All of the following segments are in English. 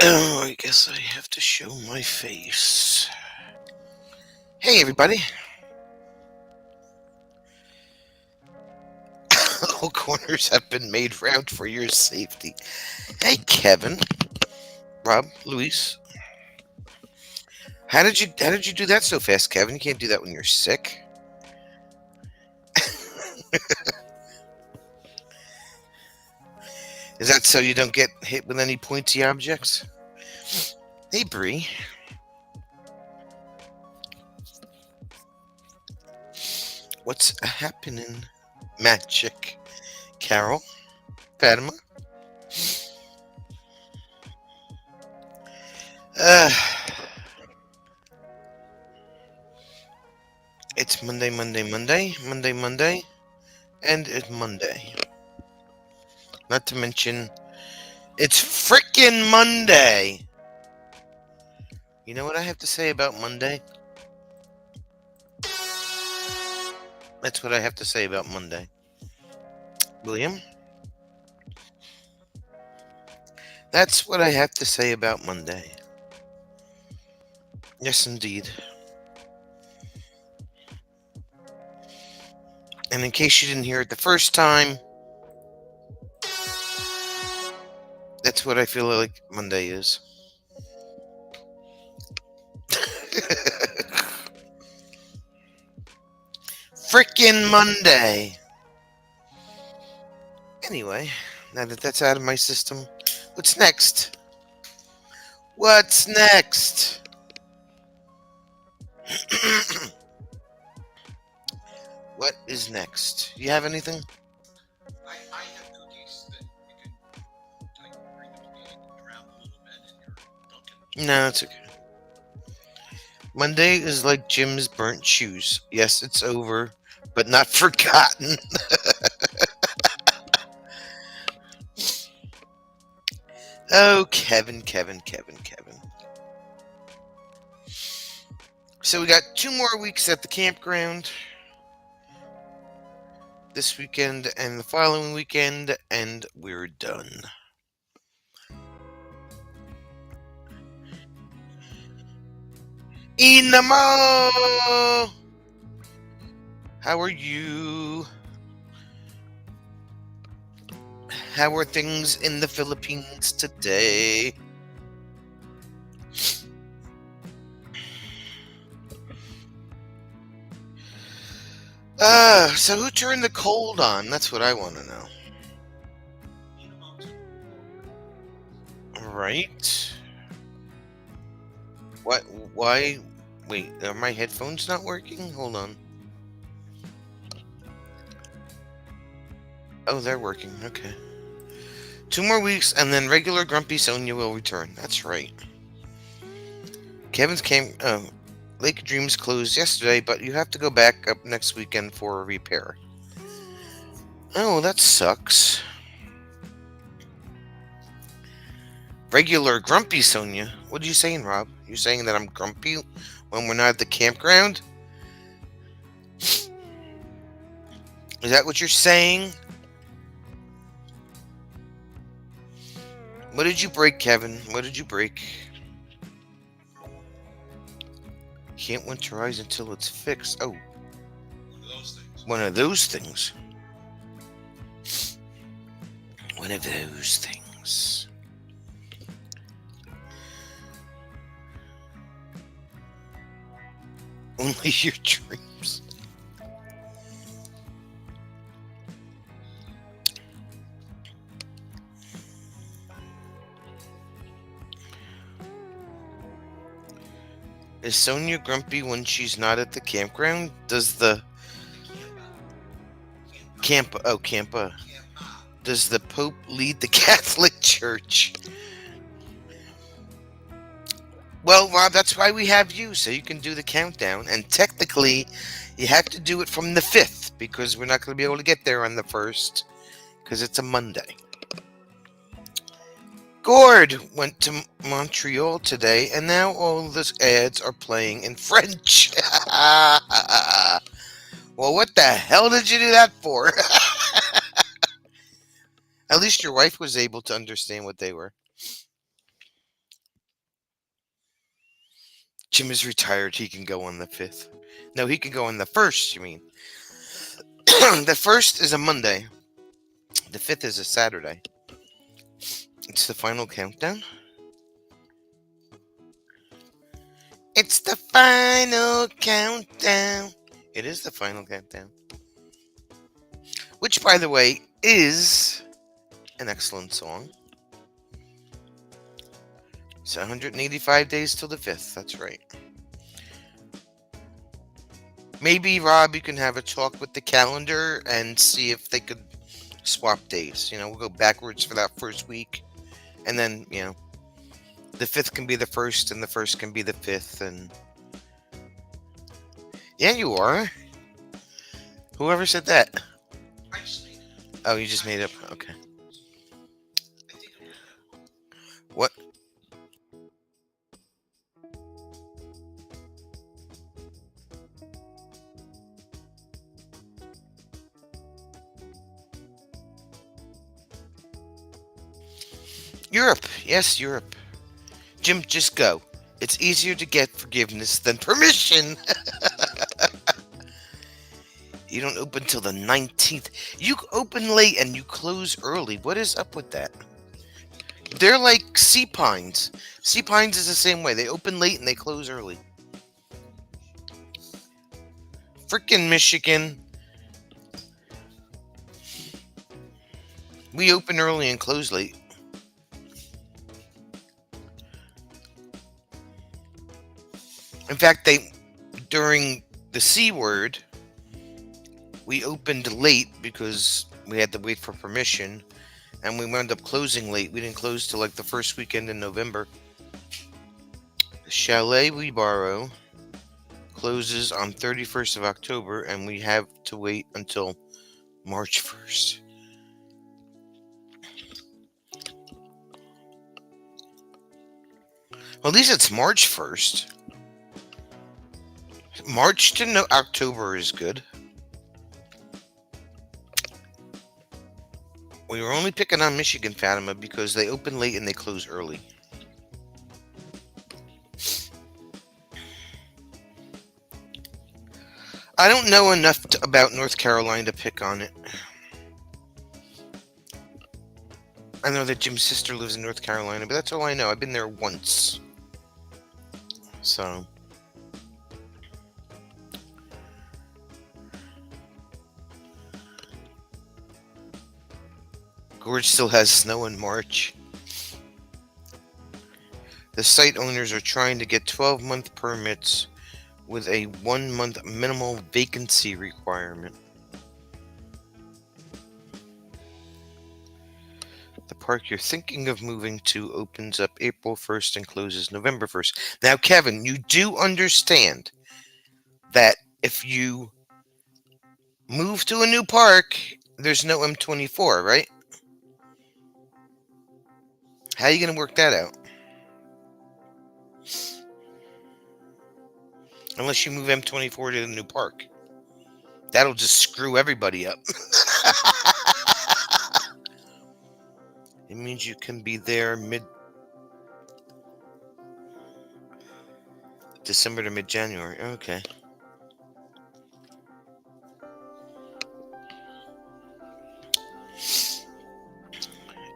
Oh, I guess I have to show my face. Hey, everybody. All corners have been made round for your safety. Hey, Kevin, Rob, Luis. How did you do that so fast, Kevin? You can't do that when you're sick. Is that so you don't get hit with any pointy objects? Hey, Bree. What's happening? Magic. Carol. Fatima. Uh, it's Monday, and it's Monday. Not to mention, it's frickin' Monday! You know what I have to say about Monday? That's what I have to say about Monday. William? That's what I have to say about Monday. Yes, indeed. And in case you didn't hear it the first time, that's what I feel like Monday is. Frickin' Monday! Anyway, now that that's out of my system, what's next? What's next? What is next? You have anything? I have cookies that you can like bring them around a little bit in your Dunkin'. No, it's okay. Monday is like Jim's burnt shoes. Yes, it's over, but not forgotten. Oh, Kevin. So we got 2 more weeks at the campground. This weekend and the following weekend, and we're done. Inamo! How are you? How are things in the Philippines today? So who turned the cold on? That's what I want to know. Right? What? Why? Wait, are my headphones not working? Hold on. Oh, they're working. Okay. 2 more weeks, and then regular Grumpy Sonia will return. That's right. Kevin's camp. Lake of Dreams closed yesterday, but you have to go back up next weekend for a repair. Oh, that sucks. Regular Grumpy Sonia. What are you saying, Rob? You saying that I'm grumpy when we're not at the campground? Is that what you're saying? What did you break, Kevin? What did you break? Can't winterize until it's fixed. Oh, One of those things. One of those things. Only your dreams. Is Sonia grumpy when she's not at the campground? Does the Campa. Does the Pope lead the Catholic Church? Well, Rob, that's why we have you, so you can do the countdown. And technically, you have to do it from the 5th, because we're not going to be able to get there on the 1st, because it's a Monday. Gord went to Montreal today, and now all the ads are playing in French. Well, what the hell did you do that for? At least your wife was able to understand what they were. Jim is retired. He can go on the 5th. No, he can go on the 1st, you mean. The 1st is a Monday. The 5th is a Saturday. It's the final countdown. It's the final countdown. It is the final countdown. Which, by the way, is an excellent song. It's 185 days till the 5th. That's right. Maybe, Rob, you can have a talk with the calendar and see if they could swap days. We'll go backwards for that first week. And then, the 5th can be the 1st and the 1st can be the 5th. And yeah, you are. Whoever said that? I just made it. Oh, you just made up. Okay. I think I'm What? Europe. Yes, Europe. Jim, just go. It's easier to get forgiveness than permission. You don't open till the 19th. You open late and you close early. What is up with that? They're like Sea Pines. Sea Pines is the same way. They open late and they close early. Frickin' Michigan. We open early and close late. In fact, during the C word, we opened late because we had to wait for permission, and we wound up closing late. We didn't close till like the first weekend in November. The chalet we borrow closes on 31st of October, and we have to wait until March 1st. Well, at least it's March 1st. March to October is good. We were only picking on Michigan, Fatima, because they open late and they close early. I don't know enough about North Carolina to pick on it. I know that Jim's sister lives in North Carolina, but that's all I know. I've been there once. So... Gorge still has snow in March. The site owners are trying to get 12-month permits with a 1-month minimal vacancy requirement. The park you're thinking of moving to opens up April 1st and closes November 1st. Now, Kevin, you do understand that if you move to a new park, there's no M24, right? How are you going to work that out? Unless you move M24 to the new park. That'll just screw everybody up. It means you can be there mid-December to mid-January. Okay.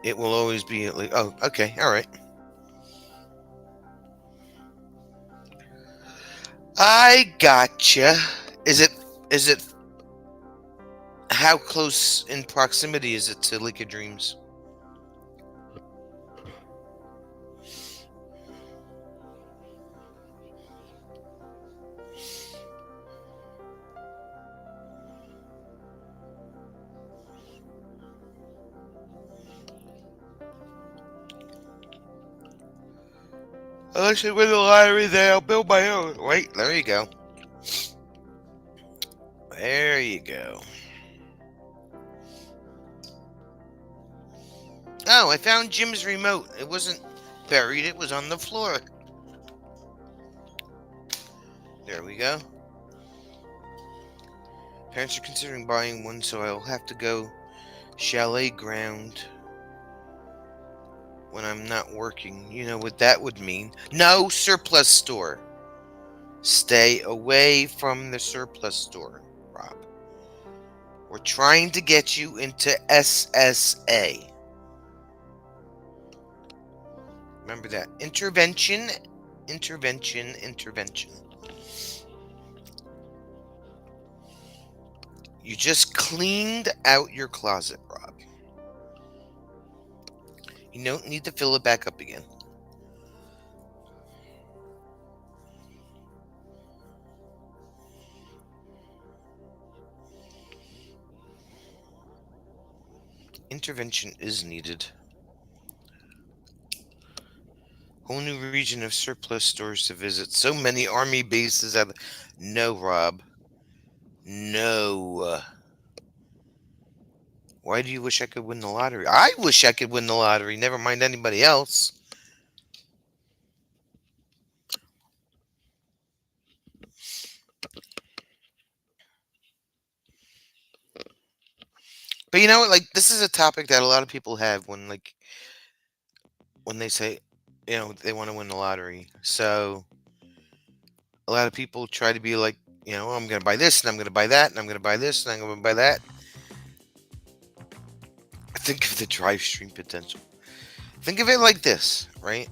It will always be at least... Oh, okay. All right. I gotcha. Is it... How close in proximity is it to Lake of Dreams? Unless I win the lottery, then I'll build my own. Wait, there you go. There you go. Oh, I found Jim's remote. It wasn't buried, it was on the floor. There we go. Parents are considering buying one, so I'll have to go chalet ground when I'm not working. You know what that would mean. No surplus store. Stay away from the surplus store, Rob. We're trying to get you into SSA. Remember that. Intervention, intervention, intervention. You just cleaned out your closet, Rob. You don't need to fill it back up again. Intervention is needed. Whole new region of surplus stores to visit. So many army bases. No, Rob. No. Why do you wish I could win the lottery? I wish I could win the lottery. Never mind anybody else. But you know what? Like, this is a topic that a lot of people have when they say, they want to win the lottery. So a lot of people try to be like, I'm going to buy this and I'm going to buy that and I'm going to buy this and I'm going to buy that. Think of the drive stream potential. Think of it like this, right?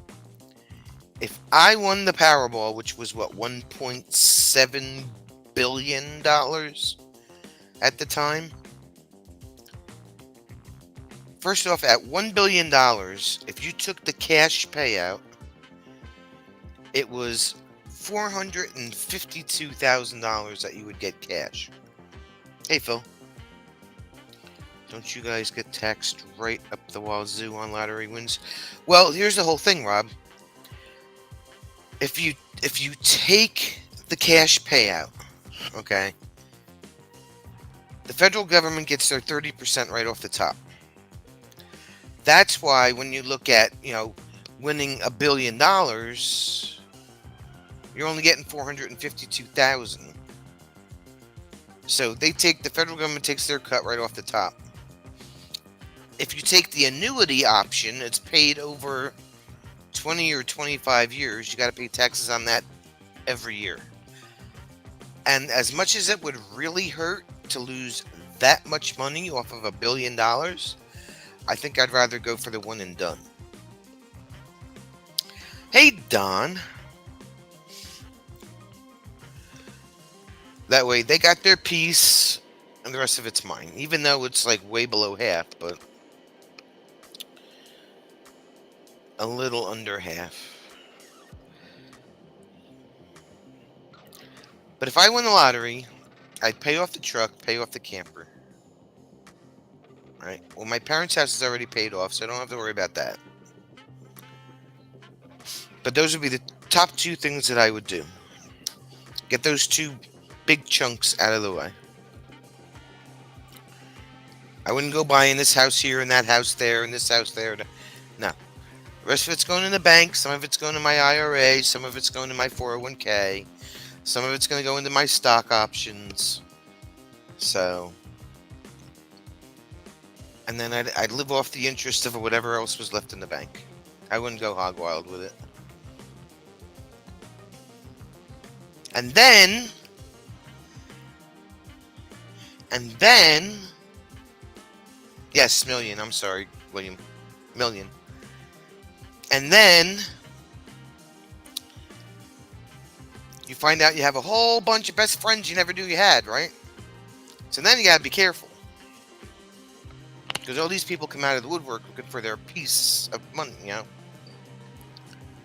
If I won the Powerball, which was what, $1.7 billion at the time. First off, at $1 billion, if you took the cash payout, it was $452,000 that you would get cash. Hey, Phil. Don't you guys get taxed right up the wazoo on lottery wins? Well, here's the whole thing, Rob. If you take the cash payout, okay, the federal government gets their 30% right off the top. That's why when you look at, winning $1 billion, you're only getting 452,000. So the federal government takes their cut right off the top. If you take the annuity option, it's paid over 20 or 25 years. You got to pay taxes on that every year. And as much as it would really hurt to lose that much money off of $1 billion, I think I'd rather go for the one and done. Hey, Don. That way they got their piece and the rest of it's mine. Even though it's like way below half, but a little under half. But if I win the lottery, I'd pay off the truck, pay off the camper. Right? Well, my parents' house is already paid off, so I don't have to worry about that. But those would be the top two things that I would do. Get those two big chunks out of the way. I wouldn't go buying this house here and that house there and this house there. No. The rest of it's going in the bank. Some of it's going to my IRA. Some of it's going to my 401k. Some of it's going to go into my stock options. So, and then I'd live off the interest of whatever else was left in the bank. I wouldn't go hog wild with it. And then, yes, million. I'm sorry, William. Million. And then you find out you have a whole bunch of best friends you never knew you had, right? So then you gotta be careful. Because all these people come out of the woodwork looking for their piece of money,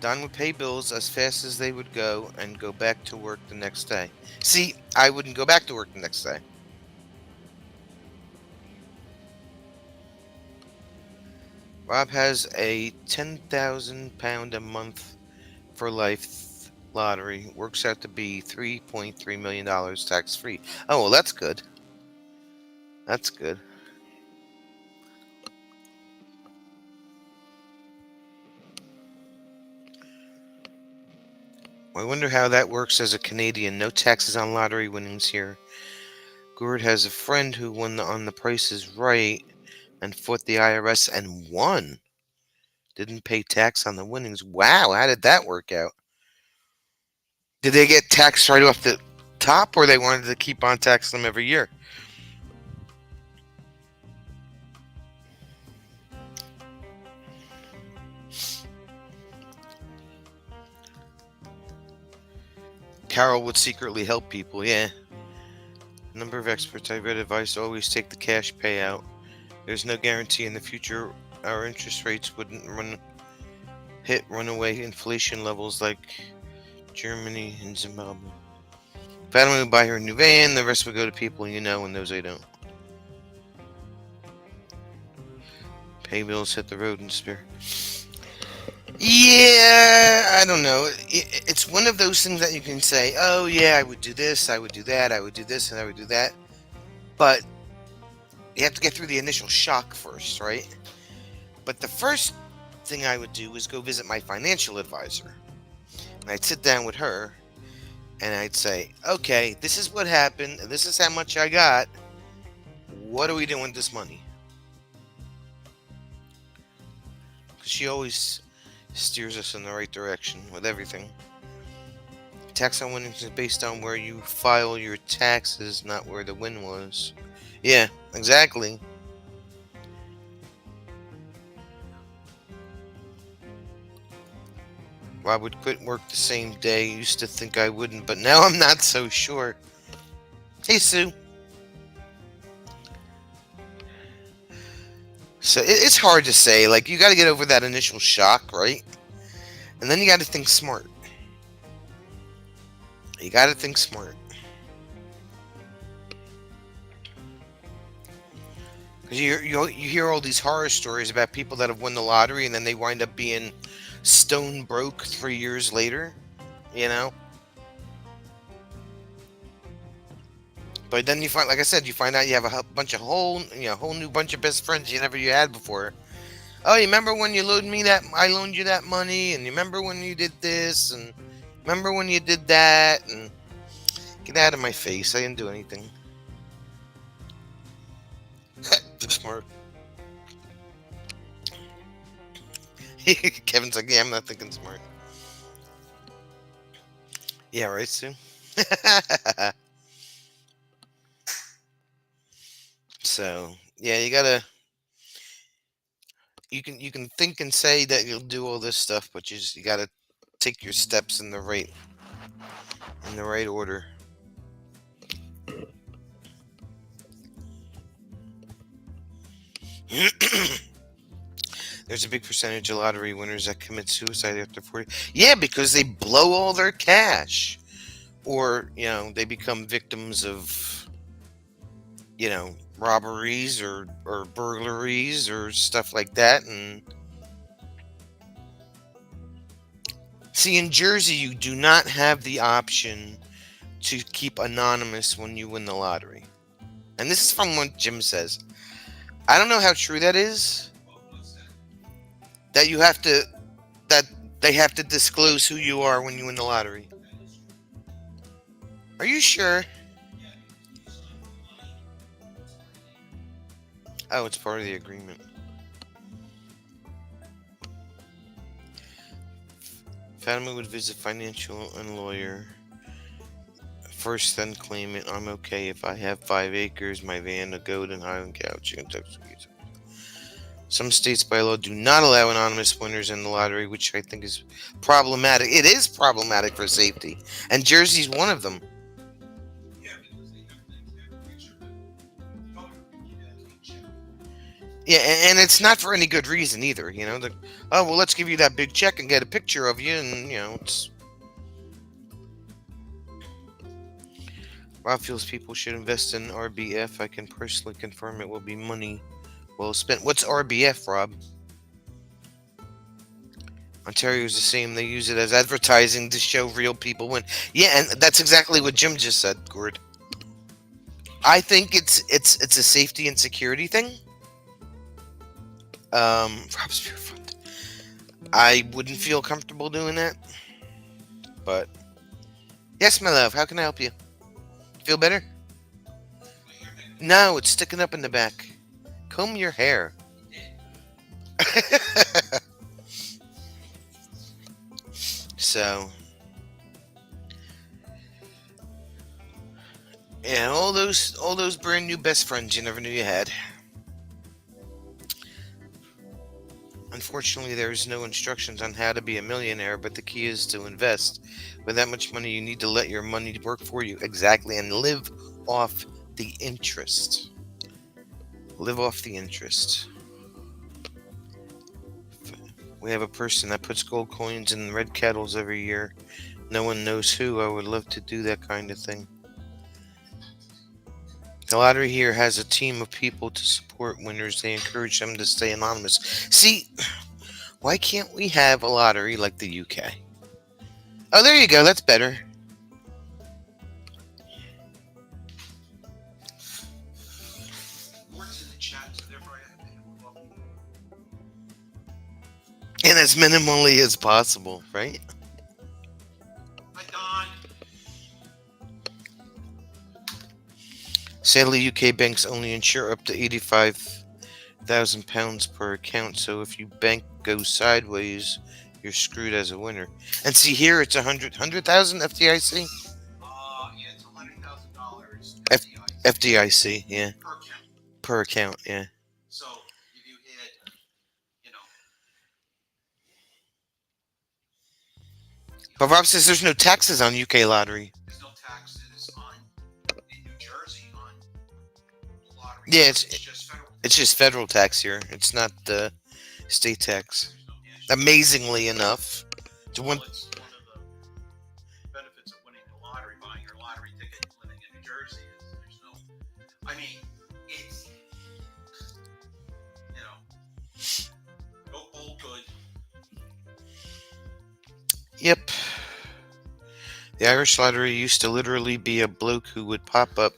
Don would pay bills as fast as they would go and go back to work the next day. See, I wouldn't go back to work the next day. Rob has a £10,000 a month for life lottery. Works out to be $3.3 million tax free. Oh, well, that's good. That's good. I wonder how that works as a Canadian. No taxes on lottery winnings here. Gourd has a friend who won on The Price is Right and fought the IRS and won. Didn't pay tax on the winnings. Wow, how did that work out? Did they get taxed right off the top, or they wanted to keep on taxing them every year? Carol would secretly help people, yeah. A number of experts I read advise to always take the cash payout. There's no guarantee in the future our interest rates wouldn't hit runaway inflation levels like Germany and Zimbabwe. Fatima would buy her a new van, the rest would go to people you know and those I don't. Pay bills, hit the road, and spare. Yeah, I don't know. It's one of those things that you can say, oh, yeah, I would do this, I would do that, I would do this, and I would do that. But you have to get through the initial shock first, right? But the first thing I would do is go visit my financial advisor. And I'd sit down with her and I'd say, okay, this is what happened, and this is how much I got. What are we doing with this money? Because she always steers us in the right direction with everything. Tax on winnings is based on where you file your taxes, not where the win was. Yeah, exactly. Rob would quit work the same day. Used to think I wouldn't, but now I'm not so sure. Hey, Sue. So it's hard to say. Like, you got to get over that initial shock, right? And then you got to think smart. You got to think smart. Because you hear all these horror stories about people that have won the lottery and then they wind up being stone broke 3 years later, you know? But then you find, like I said, you find out you have a bunch of whole new bunch of best friends you never had before. Oh, you remember when you loaned me that? I loaned you that money, and you remember when you did this, and remember when you did that, and get out of my face! I didn't do anything. Smart. Kevin's like, yeah, I'm not thinking smart. Yeah, right, Sue. So yeah, you can think and say that you'll do all this stuff, but you gotta take your steps in the right order. There's a big percentage of lottery winners that commit suicide after 40. Yeah, because they blow all their cash, or they become victims of robberies or burglaries or stuff like that. And see, in Jersey, you do not have the option to keep anonymous when you win the lottery. And this is from what Jim says. I don't know how true that is. That you have to, that they have to disclose who you are when you win the lottery. Are you sure? Oh, it's part of the agreement. Fatima would visit financial and lawyer first, then claim it. I'm okay if I have 5 acres, my van, a goat, and Highland cow, chicken, ducks. Some states by law do not allow anonymous winners in the lottery, which I think is problematic. It is problematic for safety, and Jersey's one of them. Yeah, and it's not for any good reason either. Oh, well, let's give you that big check and get a picture of you, and it's. Rob feels people should invest in RBF. I can personally confirm it will be money well spent. What's RBF, Rob? Ontario's the same. They use it as advertising to show real people win. Yeah, and that's exactly what Jim just said, Gord. I think it's a safety and security thing. Rob's Pure Fund. I wouldn't feel comfortable doing that. But yes, my love. How can I help you? Feel better? No, it's sticking up in the back. Comb your hair. So, Yeah, all those brand new best friends you never knew you had. Unfortunately, there's no instructions on how to be a millionaire, but the key is to invest. With that much money, you need to let your money work for you. Exactly, and live off the interest. Live off the interest. We have a person that puts gold coins in red kettles every year. No one knows who. I would love to do that kind of thing. The lottery here has a team of people to support winners. They encourage them to stay anonymous. See, why can't we have a lottery like the UK? Oh, there you go. That's better. Words in the chat, so therefore I have to move up. And as minimally as possible, right? Hi, Don. Sadly, UK banks only insure up to £85,000 per account. So if your bank goes sideways, you're screwed as a winner. And see here, it's 100,000 FDIC. Yeah, it's $100,000 F- FDIC FDIC, yeah, per account. per account, yeah. So if you hit, you know, But Rob says there's no taxes on UK lottery. there's no taxes on in New Jersey on the lottery. Yeah, it's just federal. It's just federal tax here. It's not the state tax. There's no national. Amazingly enough, it's one. Well, it's one of the benefits of winning the lottery, buying your lottery ticket, living in New Jersey. Is there's no. I mean, it's no old good. Yep. The Irish lottery used to literally be a bloke who would pop up,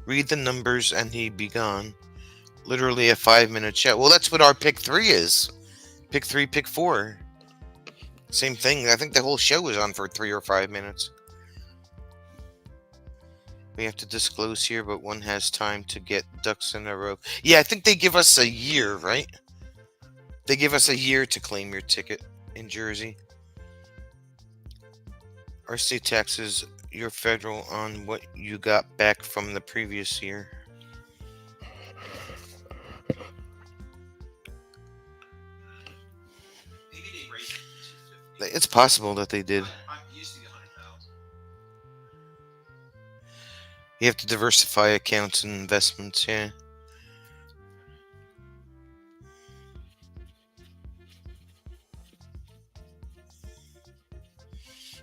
read the numbers, and he'd be gone. Literally a 5-minute show. Well, that's what our pick 3 is. Pick 3, pick 4. Same thing. I think the whole show was on for 3 or 5 minutes. We have to disclose here, but one has time to get ducks in a row. Yeah, I think they give us a year, right? They give us a year to claim your ticket in Jersey. Our state taxes, your federal on what you got back from the previous year. Maybe they raised it to 250. It's possible that they did. It used to be 100,000. You have to diversify accounts and investments, yeah.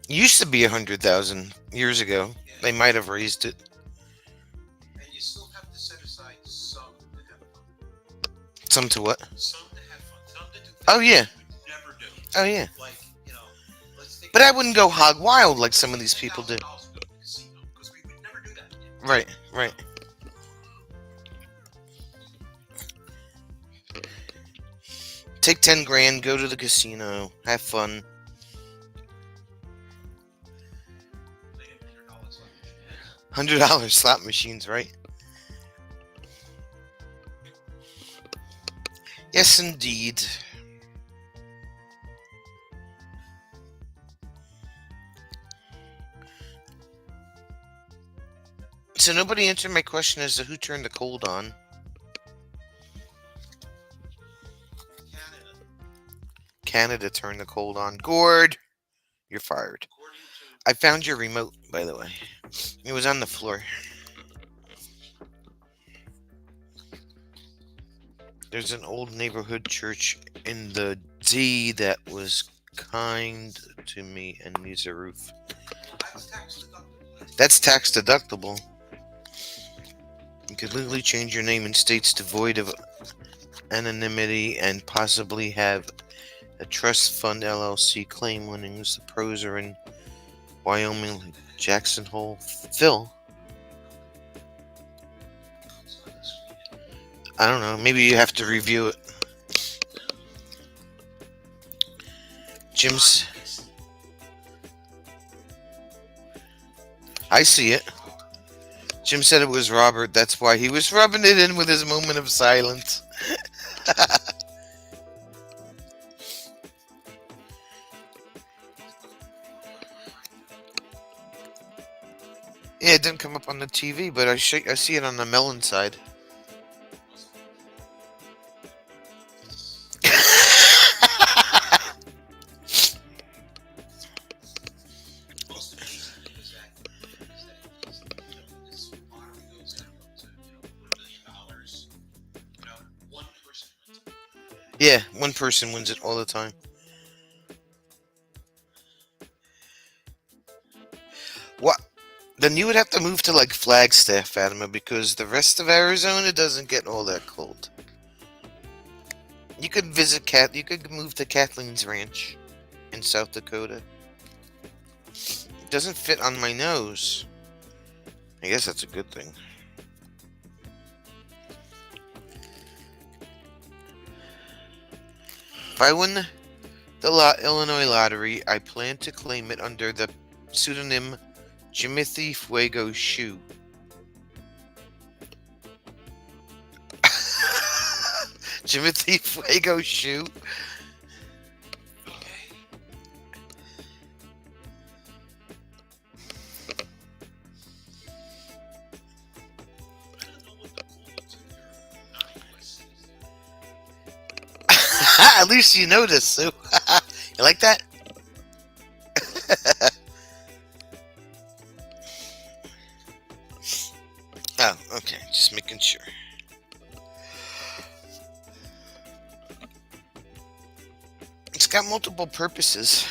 It used to be 100,000 years ago. Yeah. They might have raised it. And you still have to set aside some to have fun. Some to what? Some to have fun. Some to do things Oh, yeah. you would never do. Oh, yeah. Like, let's take. But I wouldn't go hog wild like some of these people do. $10,000 to go to the casino, because we would never do that. Right, right. Take 10 grand, go to the casino, have fun. They have $100 left. $100 slot machines, right? Yes, indeed. So nobody answered my question as to who turned the cold on. Canada turned the cold on. Gord, you're fired. According to I found your remote, by the way. It was on the floor. There's an old neighborhood church in the D that was kind to me and needs a roof. that's tax deductible. That's tax deductible. You could legally change your name in states devoid of anonymity and possibly have a trust fund LLC claim winnings. The pros are in Wyoming, like Jackson Hole. Phil, I don't know. Maybe you have to review it. Jim's. I see it. Jim said it was Robert. That's why he was rubbing it in with his moment of silence. Yeah, it didn't come up on the TV, but I see it on the melon side. Most amazing is that this lottery goes up to $1 million. One person wins it. Yeah, one person wins it all the time. What? Then you would have to move to like Flagstaff, Fatima, because the rest of Arizona doesn't get all that cold. You could visit You could move to Kathleen's Ranch in South Dakota. It doesn't fit on my nose. I guess that's a good thing. If I win the Illinois lottery, I plan to claim it under the pseudonym Jimothy Fuego Shoe. Jimothy Fuego Shoe? At least you know this, Sue. You like that? Oh, okay. Just making sure. It's got multiple purposes.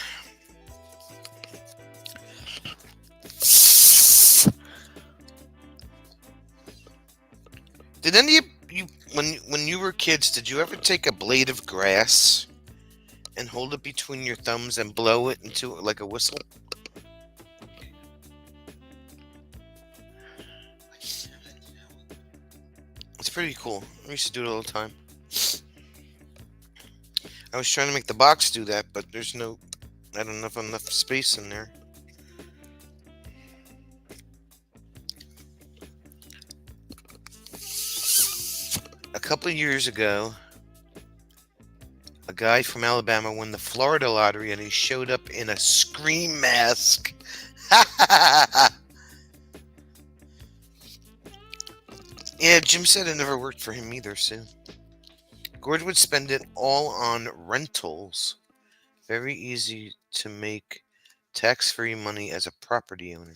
Did any of you, when you were kids, did you ever take a blade of grass and hold it between your thumbs and blow it into like a whistle? It's pretty cool. I used to do it all the time. I was trying to make the box do that, but there's no, I don't have enough space in there. A couple of years ago, a guy from Alabama won the Florida lottery and he showed up in a Scream mask. Yeah, Jim said it never worked for him either, Sue. Gord would spend it all on rentals. Very easy to make tax-free money as a property owner.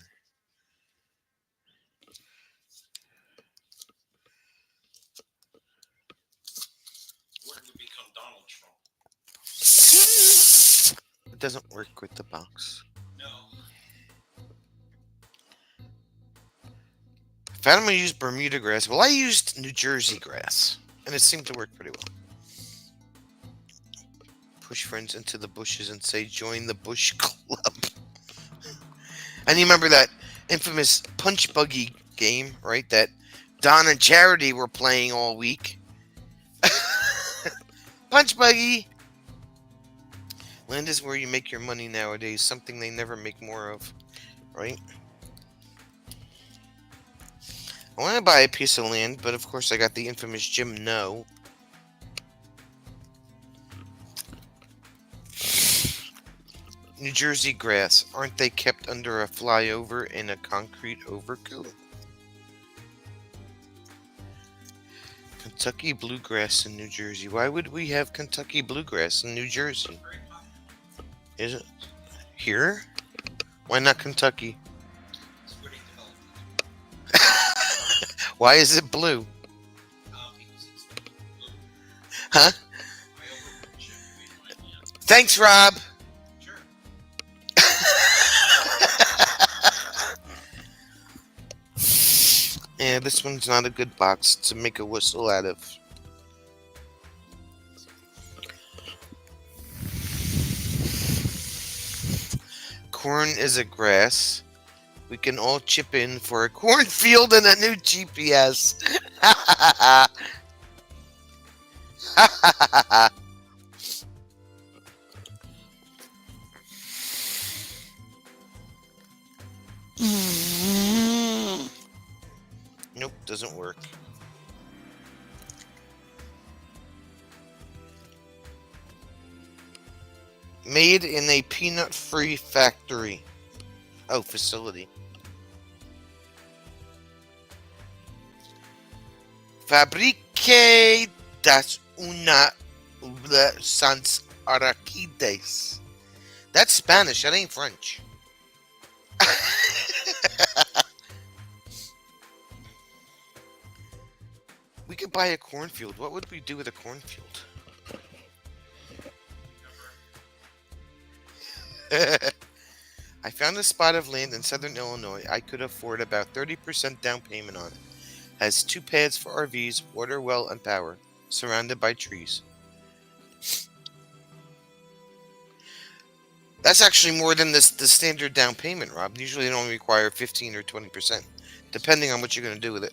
Where did we become Donald Trump? It doesn't work with the box. No. Fatima used Bermuda grass. Well, I used New Jersey grass, and it seemed to work pretty well. Push friends into the bushes and say, join the Bush Club. And you remember that infamous Punch Buggy game, right? That Don and Charity were playing all week. Punch Buggy! Land is where you make your money nowadays, something they never make more of, right? I want to buy a piece of land, but of course I got the infamous Jim No. New Jersey grass. Aren't they kept under a flyover in a concrete overcoat? Kentucky bluegrass in New Jersey. Why would we have Kentucky bluegrass in New Jersey? Is it here? Why not Kentucky? It's where they developed it. Why is it blue? Because it's blue. Huh? My overlord made my land. Thanks, Rob. Sure. Yeah, this one's not a good box to make a whistle out of. Corn is a grass. We can all chip in for a cornfield and a new GPS. Nope, doesn't work. Made in a peanut-free factory. Oh, facility. Fabrique das una sans araquides. That's Spanish. That ain't French. We could buy a cornfield. What would we do with a cornfield? I found a spot of land in southern Illinois. I could afford about 30% down payment on it. Has 2 pads for RVs, water well, and power. Surrounded by trees. That's actually more than the standard down payment, Rob. Usually it only require 15 or 20%, depending on what you're going to do with it.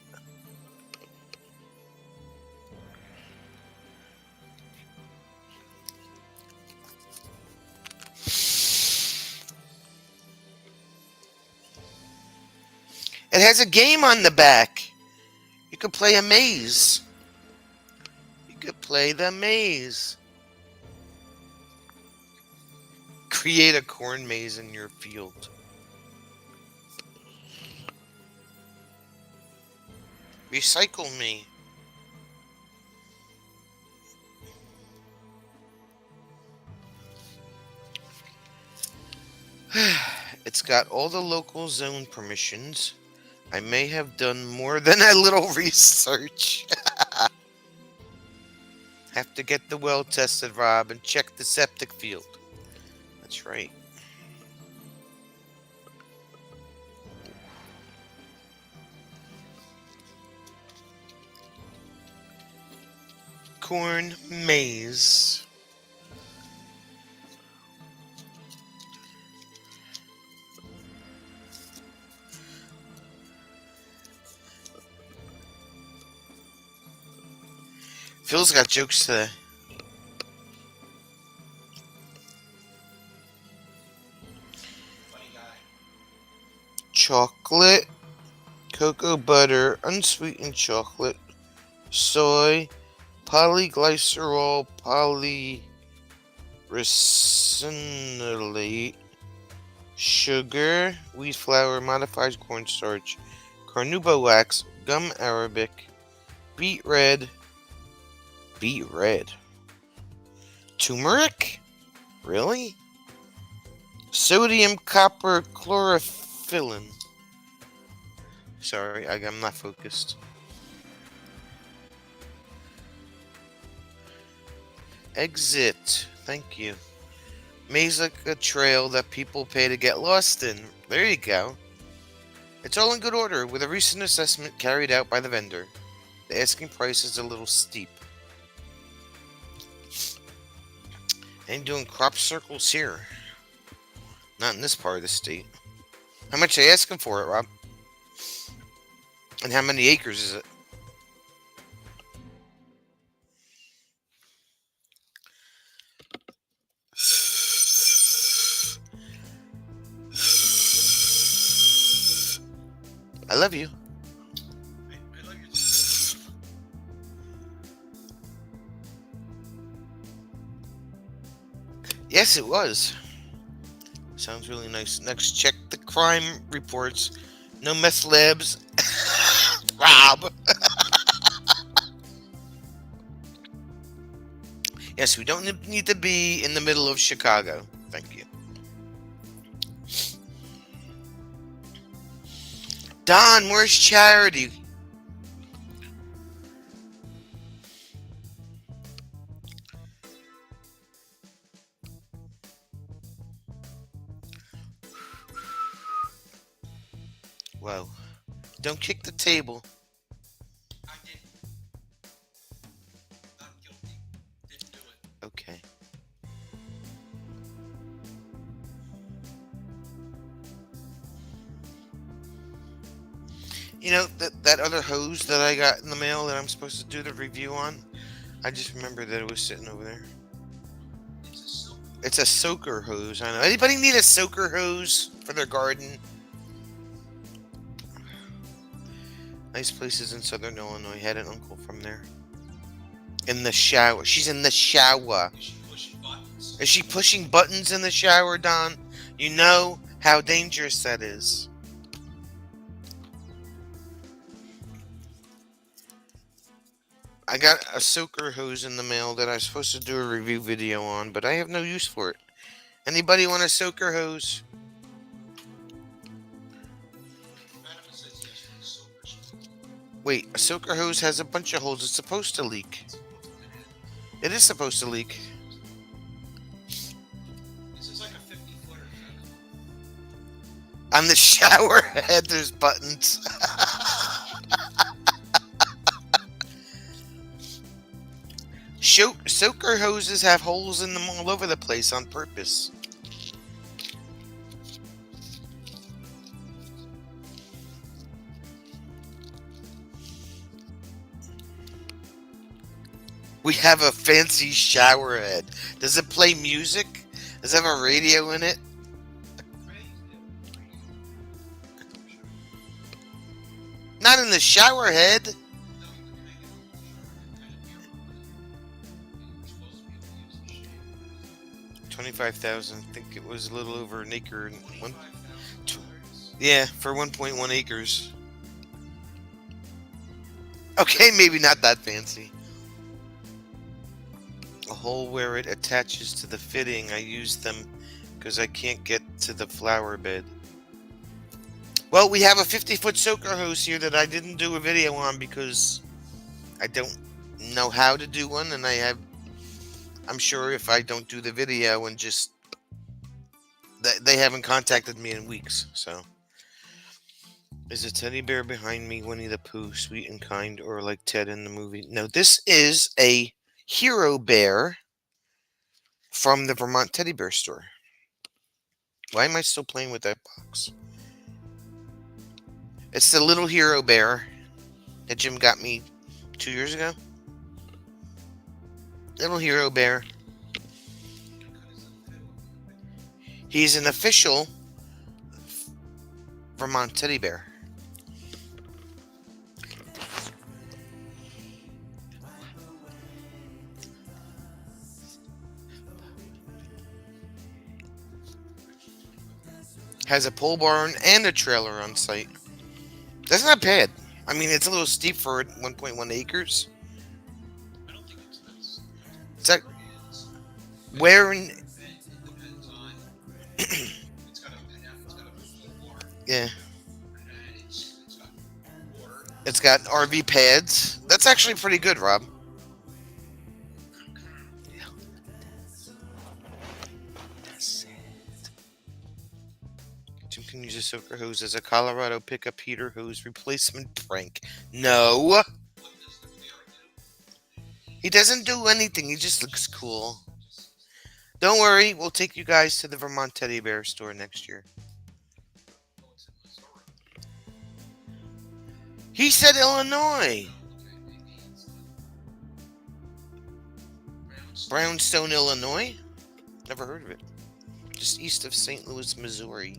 It has a game on the back. You could play a maze. You could play the maze. Create a corn maze in your field. Recycle me. It's got all the local zone permissions. I may have done more than a little research. Have to get the well tested, Rob, and check the septic field. That's right. Corn maze. Phil's got jokes today. Funny guy. Chocolate, cocoa butter, unsweetened chocolate, soy, polyglycerol, polyricinoate, sugar, wheat flour, modified cornstarch, carnauba wax, gum arabic, beet red, turmeric? Really? Sodium copper chlorophyllin. Sorry, I'm not focused. Exit. Thank you. Maze like a trail that people pay to get lost in. There you go. It's all in good order, with a recent assessment carried out by the vendor. The asking price is a little steep. Ain't doing crop circles here. Not in this part of the state. How much they asking for it, Rob? And how many acres is it? I love you. I love you. Yes, it was. Sounds really nice. Next, check the crime reports. No meth labs. Rob. Yes, we don't need to be in the middle of Chicago. Thank you. Don, where's Charity? Whoa. Don't kick the table. I didn't. Not guilty. Didn't do it. Okay. You know, that other hose that I got in the mail that I'm supposed to do the review on? I just remembered that it was sitting over there. It's a silk. It's a soaker hose. I know. Anybody need a soaker hose for their garden? Nice places in southern Illinois. Had an uncle from there. In the shower. She's in the shower. Is she pushing buttons? Is she pushing buttons in the shower, Don? You know how dangerous that is. I got a soaker hose in the mail that I was supposed to do a review video on, but I have no use for it. Anybody want a soaker hose? Madam says yes for the silvers. Wait, a soaker hose has a bunch of holes. It's supposed to leak. It is supposed to leak. This is like a 50-footer. On the shower head, there's buttons. Soaker hoses have holes in them all over the place on purpose. We have a fancy shower head. Does it play music? Does it have a radio in it? Not in the shower head. No, you can hang it on the shower and kind of mirror it. You're supposed to be able to use the shade. 25,000. I think it was a little over an acre. And one, 25,000 yeah, for 1.1 acres. Okay, maybe not that fancy. A hole where it attaches to the fitting. I use them because I can't get to the flower bed. Well, we have a 50-foot soaker hose here that I didn't do a video on because I don't know how to do one, and I'm sure if I don't do the video and just they haven't contacted me in weeks. So, is a teddy bear behind me Winnie the Pooh, sweet and kind, or like Ted in the movie? No, this is a Hero Bear from the Vermont Teddy Bear Store. Why am I still playing with that box? It's the little Hero Bear that Jim got me 2 years ago. Little Hero Bear. He's an official Vermont Teddy Bear. Has a pole barn and a trailer on site. That's not bad. I mean, it's a little steep for 1.1 acres. I don't think it's nice. Is that where in? It depends on. It's got a full bar, Yeah, and it's got water. it's got RV pads. That's actually pretty good, Rob. Jim can use a soaker hose as a Colorado pickup heater hose replacement prank. No, What does the bear do? he doesn't do anything. He just looks cool. Don't worry, we'll take you guys to the Vermont Teddy Bear Store next year. Oh, it's in Missouri. He said Illinois. Okay, maybe it's Brownstone, Illinois? Never heard of it. Just east of St. Louis, Missouri.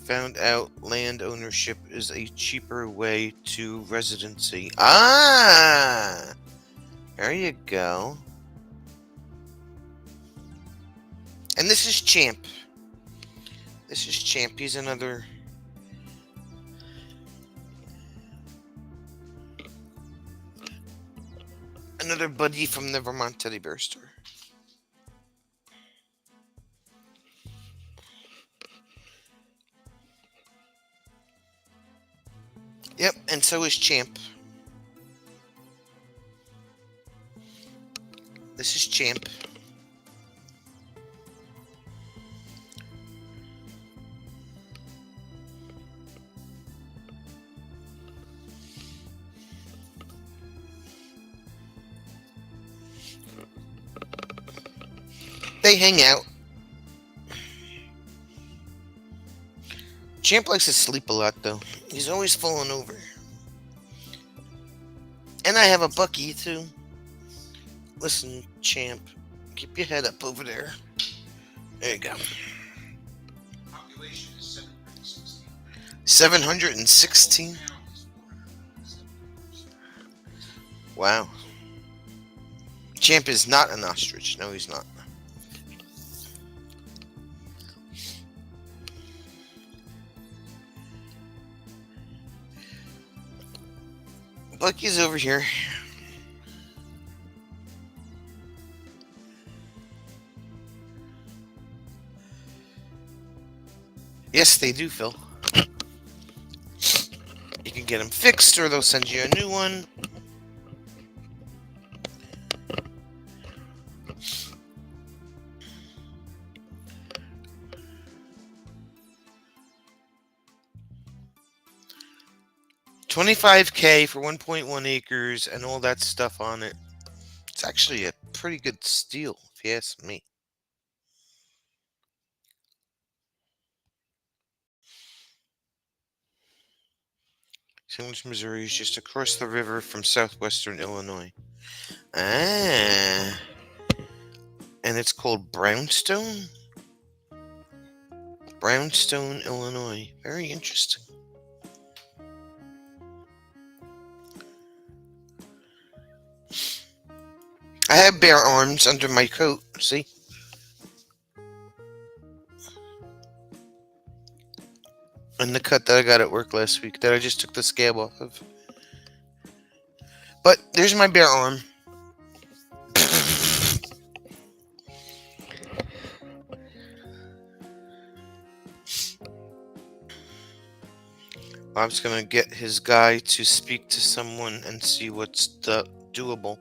Found out land ownership is a cheaper way to residency. Ah! There you go. And this is Champ. This is Champ. He's another buddy from the Vermont Teddy Bear Store. Yep, and so is Champ. This is Champ. They hang out. Champ likes to sleep a lot, though. He's always falling over. And I have a Bucky, too. Listen, Champ. Keep your head up over there. There you go. Population is 716. 716? Town is 470. Wow. Champ is not an ostrich. No, he's not. Lucky's over here. Yes, they do, Phil. You can get them fixed, or they'll send you a new one. $25K for 1.1 acres and all that stuff on it. It's actually a pretty good steal, if you ask me. St. Louis, Missouri is just across the river from southwestern Illinois. Ah. And it's called Brownstone? Brownstone, Illinois. Very interesting. I have bare arms under my coat, see? And the cut that I got at work last week that I just took the scab off of. But there's my bare arm. Bob's gonna get his guy to speak to someone and see what's doable.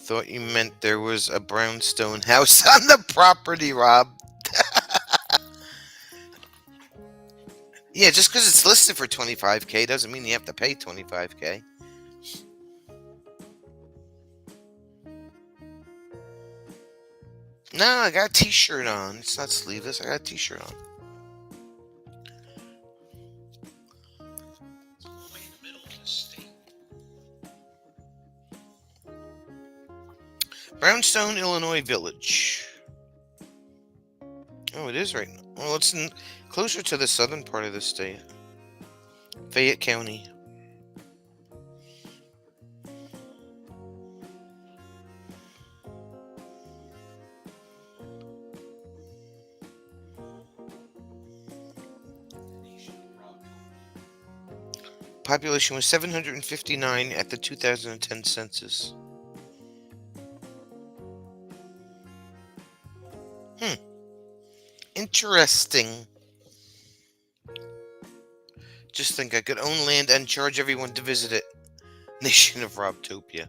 Thought you meant there was a brownstone house on the property, Rob. Yeah, just because it's listed for $25K doesn't mean you have to pay $25K. No, I got a t-shirt on. It's not sleeveless. I got a t-shirt on. Way in the middle of the state. Brownstone, Illinois Village. Oh, it is right now. Well, it's closer to the southern part of the state. Fayette County. Population was 759 at the 2010 census. Interesting. Just think I could own land and charge everyone to visit it. Nation of Robtopia.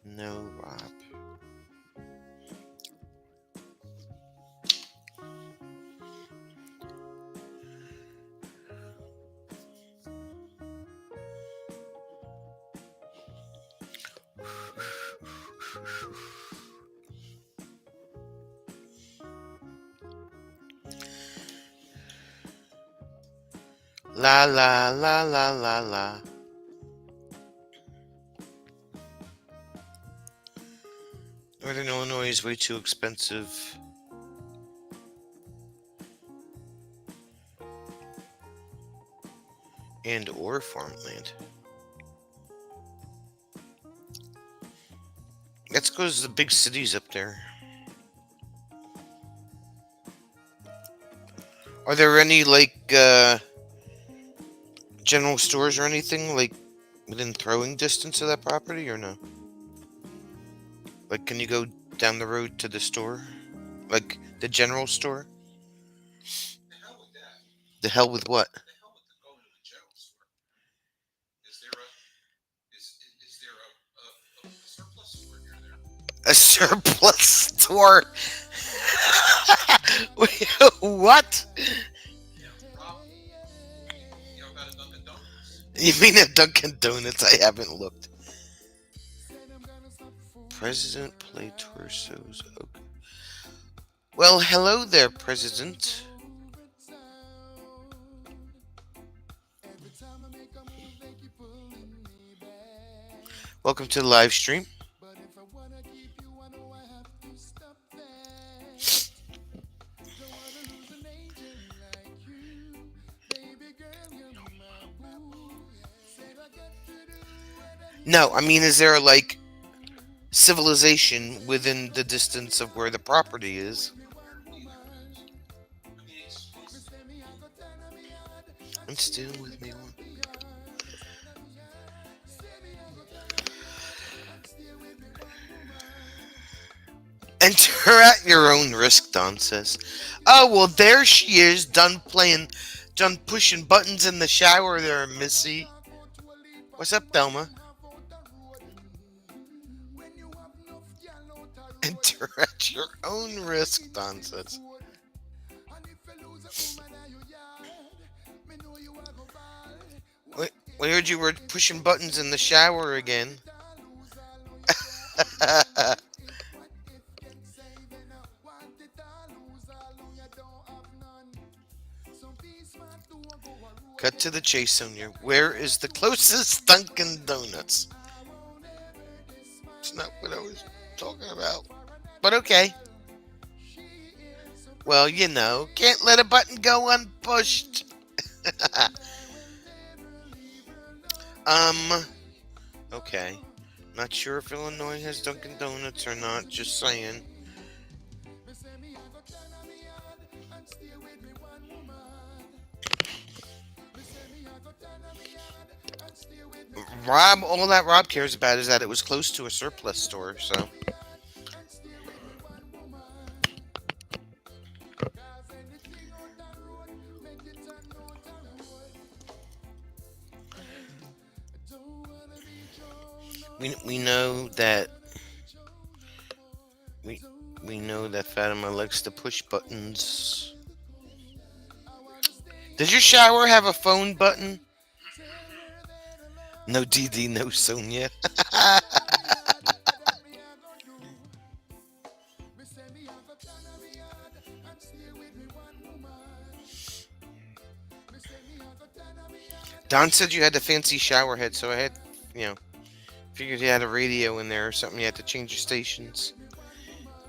No, Rob. La la la la la la. Northern Illinois is way too expensive. And or farmland. That's because the big cities up there. Are there any general stores or anything like within throwing distance of that property or no? Like, can you go down the road to the store? Like the general store? The hell with that. The hell with what? The hell with the going to the general store. Is there a surplus store near there? A surplus store? What? Yeah, Rob. You know about a Dunkin' Donuts? You mean a Dunkin' Donuts? I haven't looked. President play torsos. Okay. Well, hello there, President. Welcome to the live stream. No, I mean, is there like civilization within the distance of where the property is? I mean, it's And still with me. Enter at your own risk, Don says. Oh, well, there she is, done pushing buttons in the shower there, Missy. What's up, Thelma? Enter at your own risk, Don says. Wait, we heard you were pushing buttons in the shower again. Cut to the chase, Sonia. Where is the closest Dunkin' Donuts? It's not what I was talking about. But okay. Well, can't let a button go unpushed. Okay. Not sure if Illinois has Dunkin' Donuts or not, just saying. All that Rob cares about is that it was close to a surplus store, so. We know that we know that Fatima likes to push buttons. Does your shower have a phone button? No DD, no Sonia. Don said you had the fancy shower head, so I had, figured you had a radio in there or something. You had to change your stations.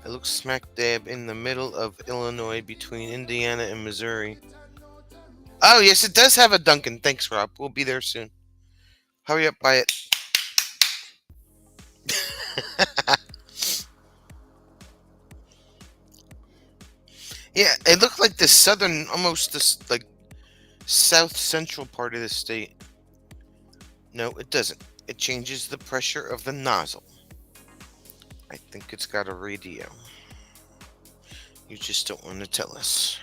It looks smack dab in the middle of Illinois between Indiana and Missouri. Oh, yes, it does have a Dunkin'. Thanks, Rob. We'll be there soon. Hurry up, buy it. Yeah, it looked like the southern, almost this, like, south central part of the state. No, it doesn't. It changes the pressure of the nozzle. I think it's got a radio. You just don't want to tell us.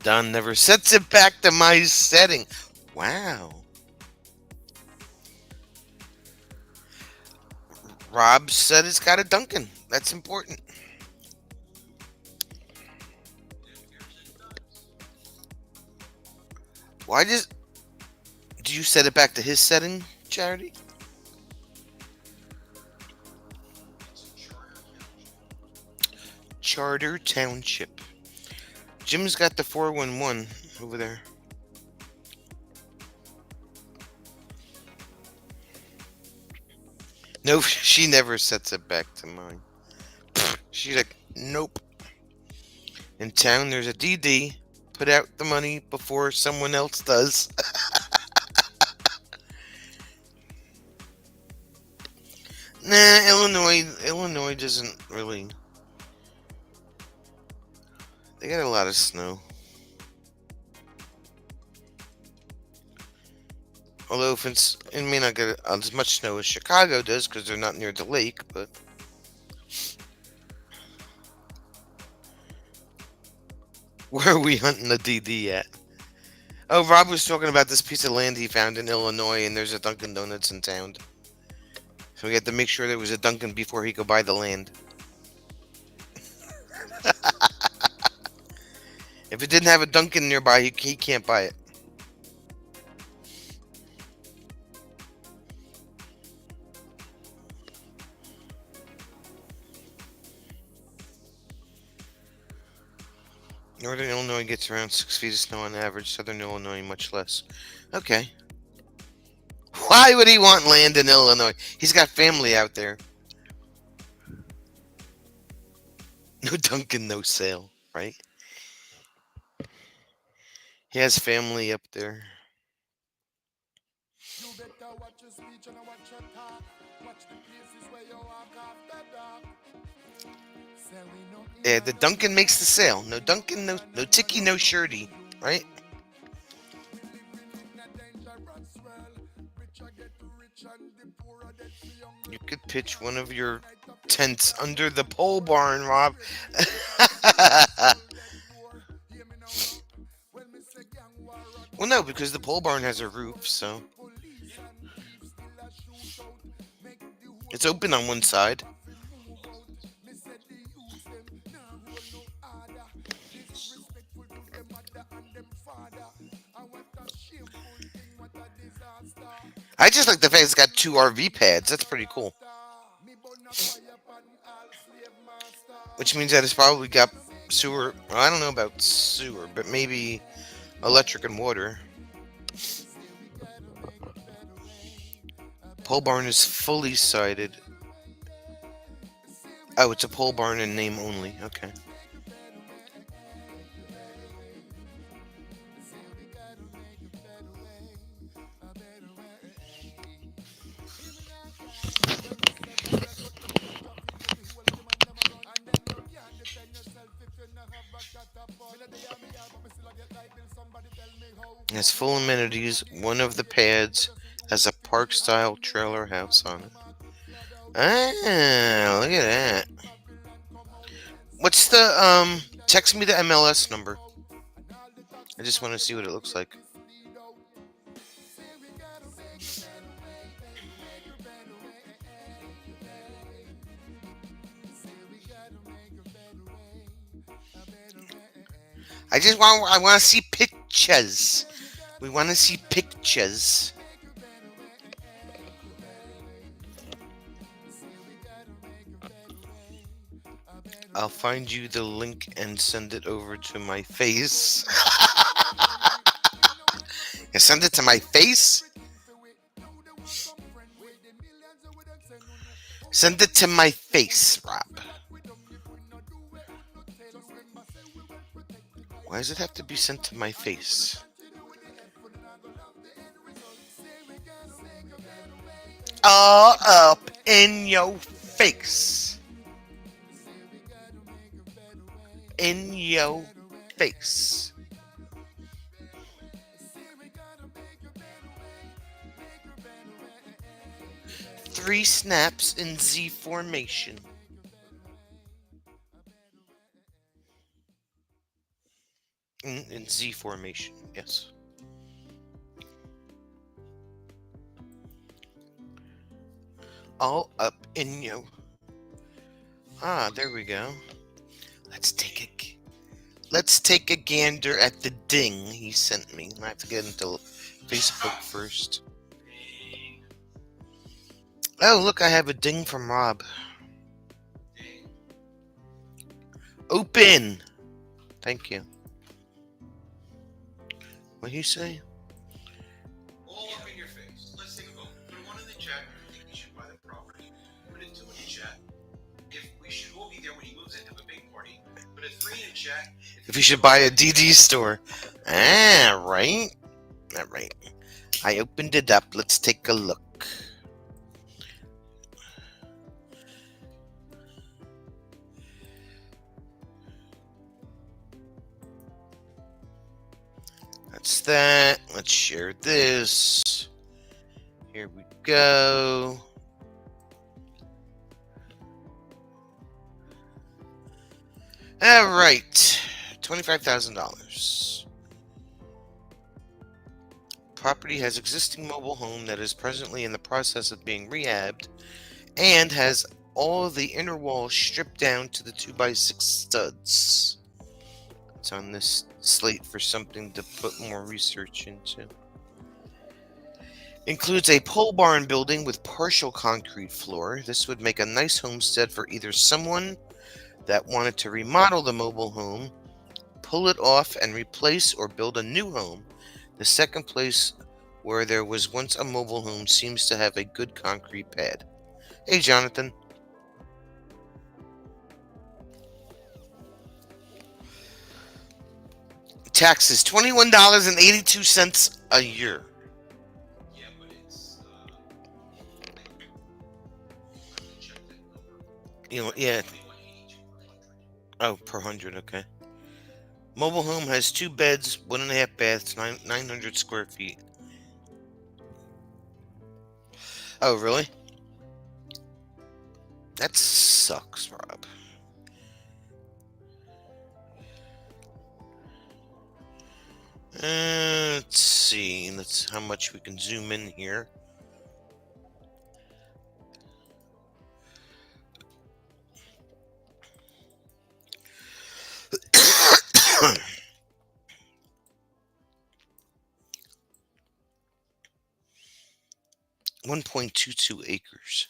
Don never sets it back to my setting. Wow. Rob said it's got a Dunkin'. That's important. Why do you set it back to his setting, Charity? Charter Township. Jim's got the 411 over there. Nope, she never sets it back to mine. She's like, nope. In town, there's a DD. Put out the money before someone else does. Nah, Illinois doesn't really. They got a lot of snow. Although it may not get as much snow as Chicago does because they're not near the lake, but. Where are we hunting the DD at? Oh, Rob was talking about this piece of land he found in Illinois, and there's a Dunkin' Donuts in town. So we had to make sure there was a Dunkin' before he could buy the land. If it didn't have a Dunkin' nearby, he can't buy it. Northern Illinois gets around 6 feet of snow on average. Southern Illinois, much less. Okay. Why would he want land in Illinois? He's got family out there. No Dunkin', no sale, right? He has family up there. You better watch your speech and watch your talk. Watch the places where you walk after dark. Yeah, the Duncan makes the sale. No Duncan, no Tiki, no Shirty, right? You could pitch one of your tents under the pole barn, Rob. Well, no, because the pole barn has a roof, so it's open on one side. I just like the fact it's got two RV pads. That's pretty cool. Which means that it's probably got sewer. Well, I don't know about sewer, but maybe electric and water. Pole barn is fully sided. Oh, it's a pole barn in name only. Okay. It has full amenities. One of the pads has a park-style trailer house on it. Ah, look at that. What's the Text me the MLS number. I just want to see what it looks like. I want to see pictures. We want to see pictures. I'll find you the link and send it over to my face. You send it to my face? Send it to my face, Rob. Why does it have to be sent to my face? All up in your face. In your face. Three snaps in Z formation. In Z formation, yes. All up in you. Ah, there we go. Let's take a gander at the ding he sent me. I have to get into Facebook first. Oh, look, I have a ding from Rob. Open. Thank you. What do you say? All up in your face. Let's take a vote. Put one in the chat. I think we should buy the property. Put it two in the chat. If we should all be there when he moves into a big party. Put a three in chat. If you should buy a DD store. Ah, right. All right. I opened it up. Let's take a look. That's that. Let's share this. Here we go. All right. $25,000. Property has existing mobile home that is presently in the process of being rehabbed and has all of the inner walls stripped down to the 2x6 studs. It's on this slate for something to put more research into. Includes a pole barn building with partial concrete floor. This would make a nice homestead for either someone that wanted to remodel the mobile home, pull it off and replace or build a new home. The second place where there was once a mobile home seems to have a good concrete pad. Hey, Jonathan. Taxes $21.82 a year. Yeah, but it's let me check that number. You know, yeah. Maybe like 82 per 100. Oh, per 100, okay. Mobile home has 2 beds, 1.5 baths, 900 square feet. Oh, really? That sucks, Rob. Let's see. Let's how much we can zoom in here. $1.22 acres.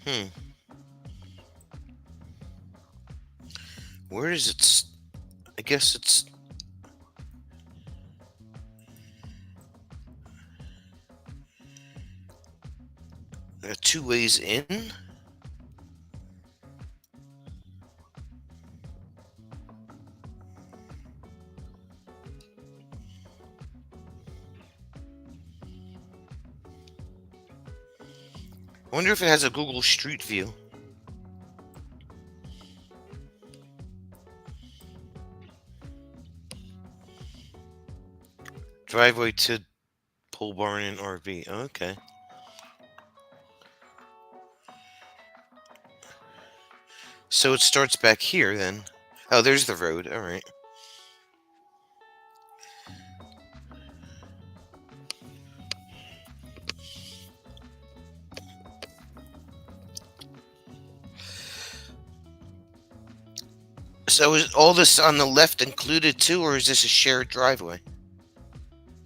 Hmm. Where is it? I guess it's two ways in. I wonder if it has a Google Street View. Driveway to pole barn and RV. Okay. So it starts back here then. Oh, there's the road. All right. So is all this on the left included too, or is this a shared driveway?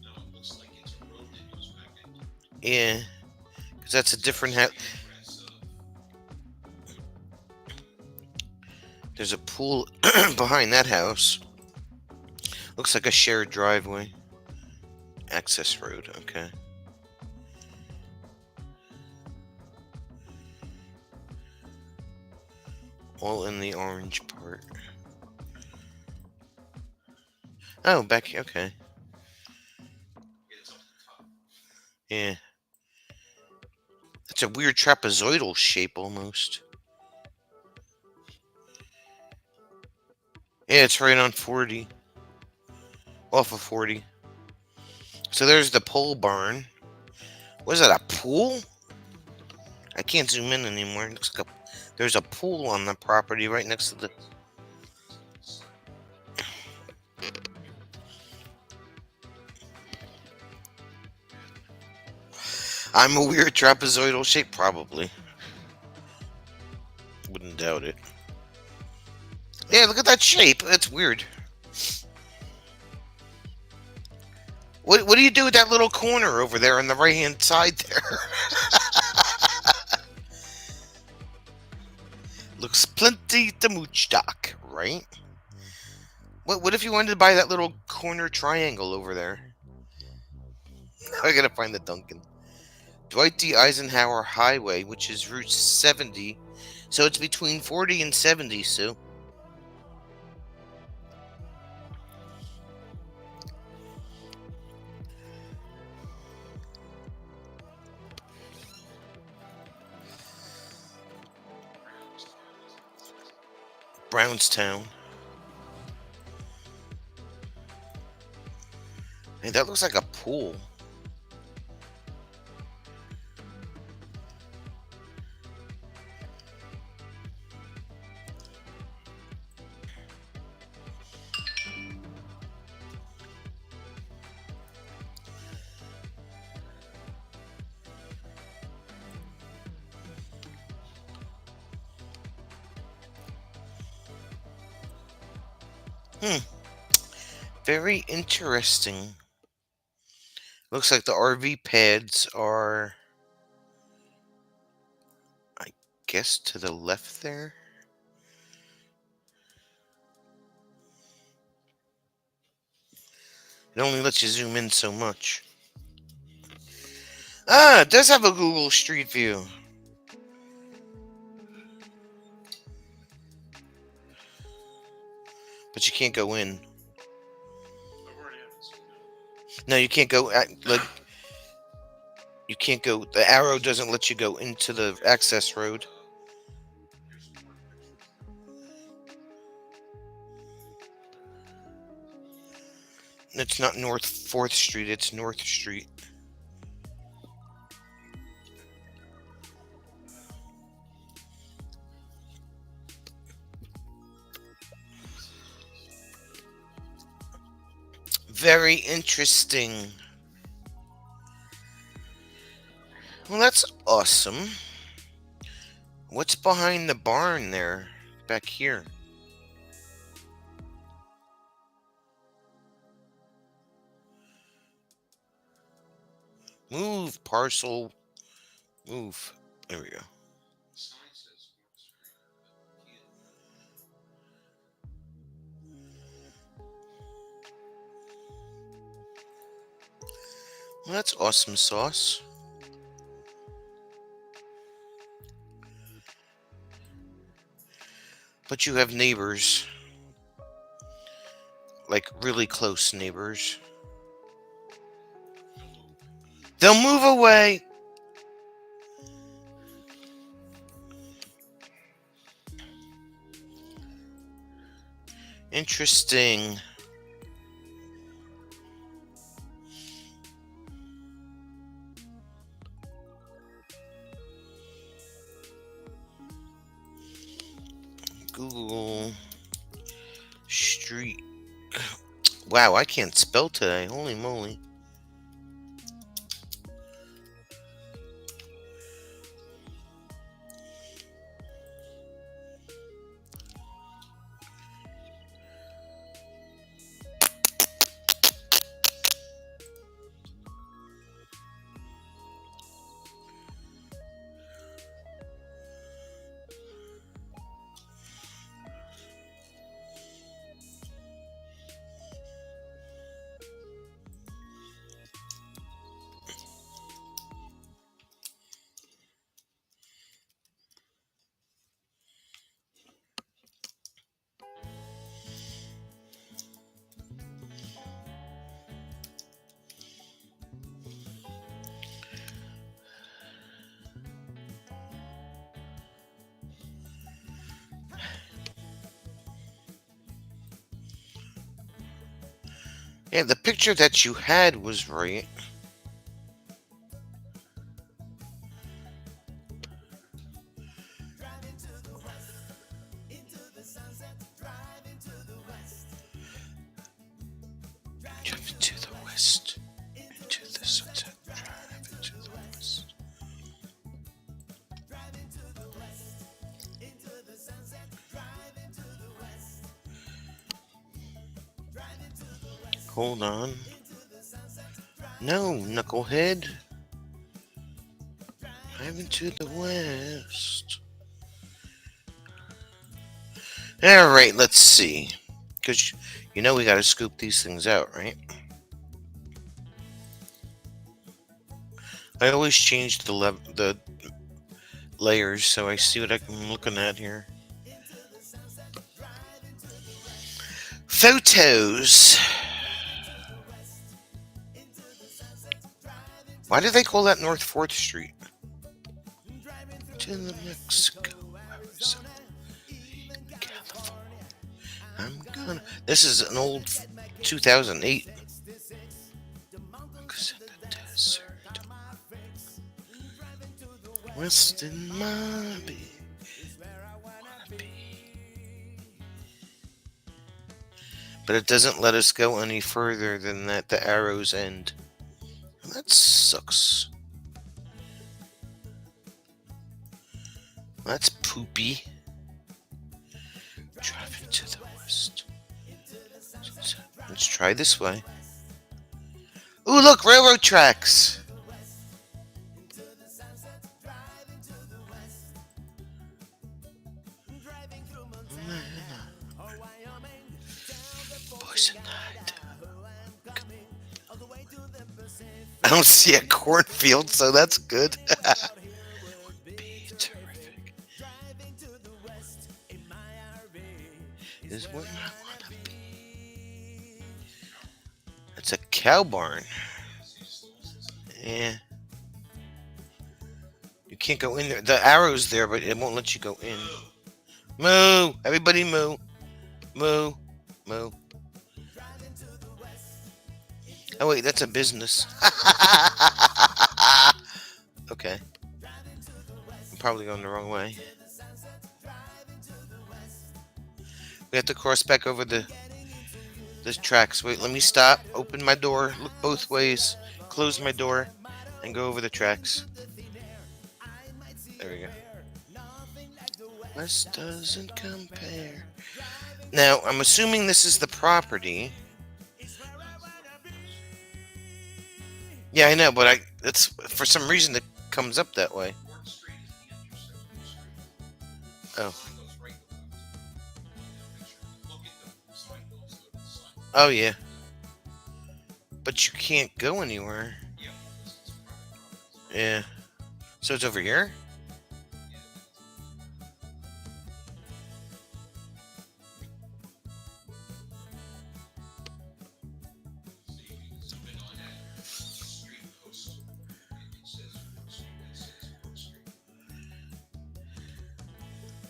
No, it looks like it's a road that goes back into Yeah, because that's a different house. ingress of There's a pool behind that house. Looks like a shared driveway. Access road. Okay. All in the orange part. Oh, back here. Okay. it's up the top. Yeah. That's a weird trapezoidal shape almost. Yeah, it's right on 40. Off of 40. So there's the pole barn. Was that a pool? I can't zoom in anymore. It looks like there's a pool on the property right next to the. I'm a weird trapezoidal shape, probably. Wouldn't doubt it. Yeah, look at that shape. That's weird. What do you do with that little corner over there on the right hand side there? Looks plenty to mooch dock, right? What if you wanted to buy that little corner triangle over there? I gotta find the Duncan. Dwight D. Eisenhower Highway, which is Route 70. So it's between 40 and 70, Sue. Brownstown. Hey, that looks like a pool. Very interesting. Looks like the RV pads are, I guess, to the left there. It only lets you zoom in so much. Ah, it does have a Google Street View. But you can't go in. I've already had this. No, you can't go. Like, you can't go. The arrow doesn't let you go into the access road. Here's some more pictures. It's not North 4th Street. It's North Street. Very interesting. Well, that's awesome. What's behind the barn there? Back here. Move, parcel. Move. There we go. The sign says Fourth Street. Well, that's awesome sauce. But you have neighbors. Like, really close neighbors. They'll move away. Interesting. Google Street. Wow, I can't spell today. Holy moly. Yeah, the picture that you had was right. Drive into the west. Into the sunset. Drive into the west. Hold on. No, knucklehead. Drive into the west. Alright, let's see. Because you know we gotta scoop these things out, right? I always change the layers so I see what I'm looking at here. Photos. Why do they call that North 4th Street? To the Mexico, Arizona, California. I'm gonna. This is an old 2008. Cause in the desert, west in my be. But it doesn't let us go any further than that the arrows end. That sucks. That's poopy. Driving to the west. Let's try this way. Ooh, look, railroad tracks. Poison night. I don't see a cornfield, so that's good. Be terrific. Is where I wanna be. It's a cow barn. Yeah. You can't go in there. The arrow's there, but it won't let you go in. Moo! Everybody moo. Moo. Moo. Oh wait, that's a business. Okay. I'm probably going the wrong way. We have to cross back over the tracks. Wait, let me stop. Open my door. Look both ways. Close my door. And go over the tracks. There we go. West doesn't compare. Now, I'm assuming this is the property. Yeah, I know, but that's for some reason it comes up that way. Oh. Oh yeah. But you can't go anywhere. Yeah. So it's over here?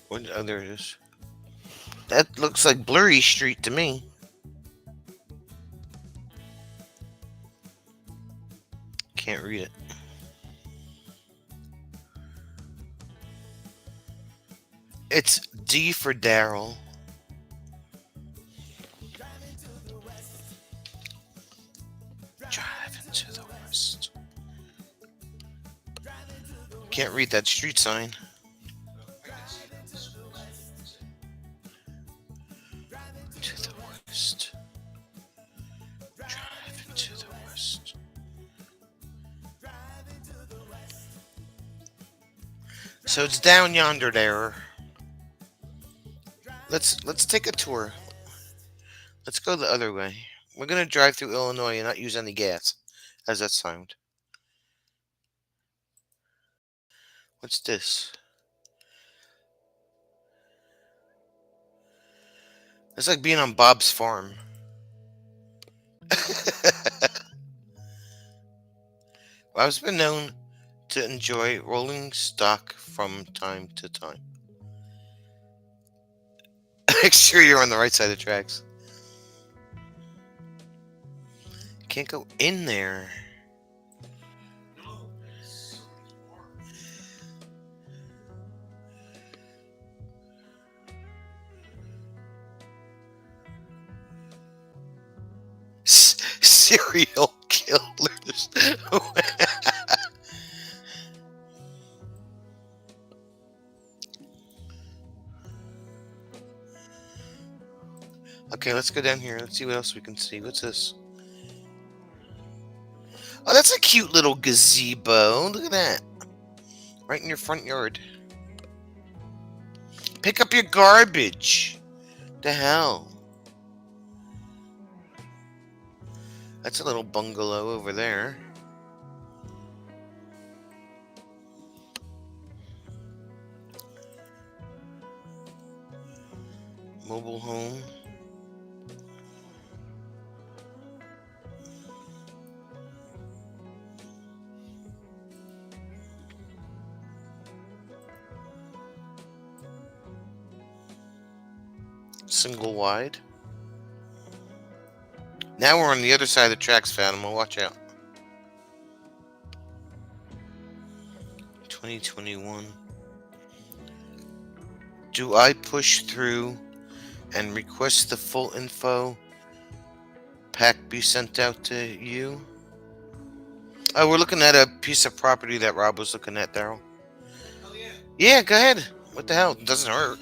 What? Oh, there it is. That looks like Blurry Street to me. Can't read it. It's D for Daryl. Drive into the west. Can't read that street sign. To the west. Drive into the west. So it's down yonder there. Let's take a tour. Let's go the other way. We're gonna drive through Illinois and not use any gas. How's that sound? What's this? It's like being on Bob's farm. Well, I've been known to enjoy rolling stock from time to time. Make sure you're on the right side of the tracks. Can't go in there. Serial killers. Okay, let's go down here. Let's see what else we can see. What's this? Oh, that's a cute little gazebo. Look at that. Right in your front yard. Pick up your garbage. The hell? That's a little bungalow over there. Mobile home. Single wide. Now we're on the other side of the tracks, Fatima. Watch out. 2021. Do I push through and request the full info pack be sent out to you? Oh, we're looking at a piece of property that Rob was looking at, Daryl. Oh yeah. Yeah, go ahead. What the hell? It doesn't hurt.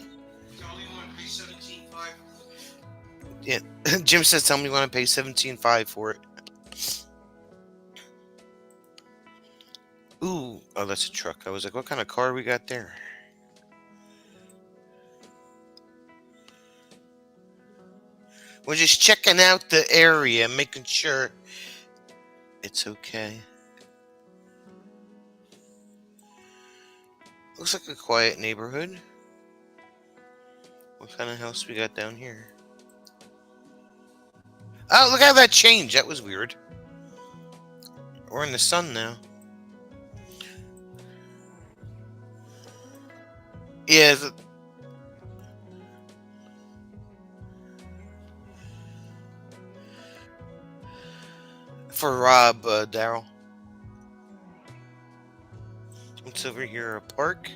Tell me you want to pay $17.5. Yeah. Jim says tell me you want to pay $17.5 for it. Ooh. Oh, that's a truck. I was like, what kind of car we got there? We're just checking out the area, making sure it's okay. Looks like a quiet neighborhood. What kind of house we got down here? Oh, look how that changed. That was weird. We're in the sun now. Yeah. For Rob, Daryl. What's over here? A park?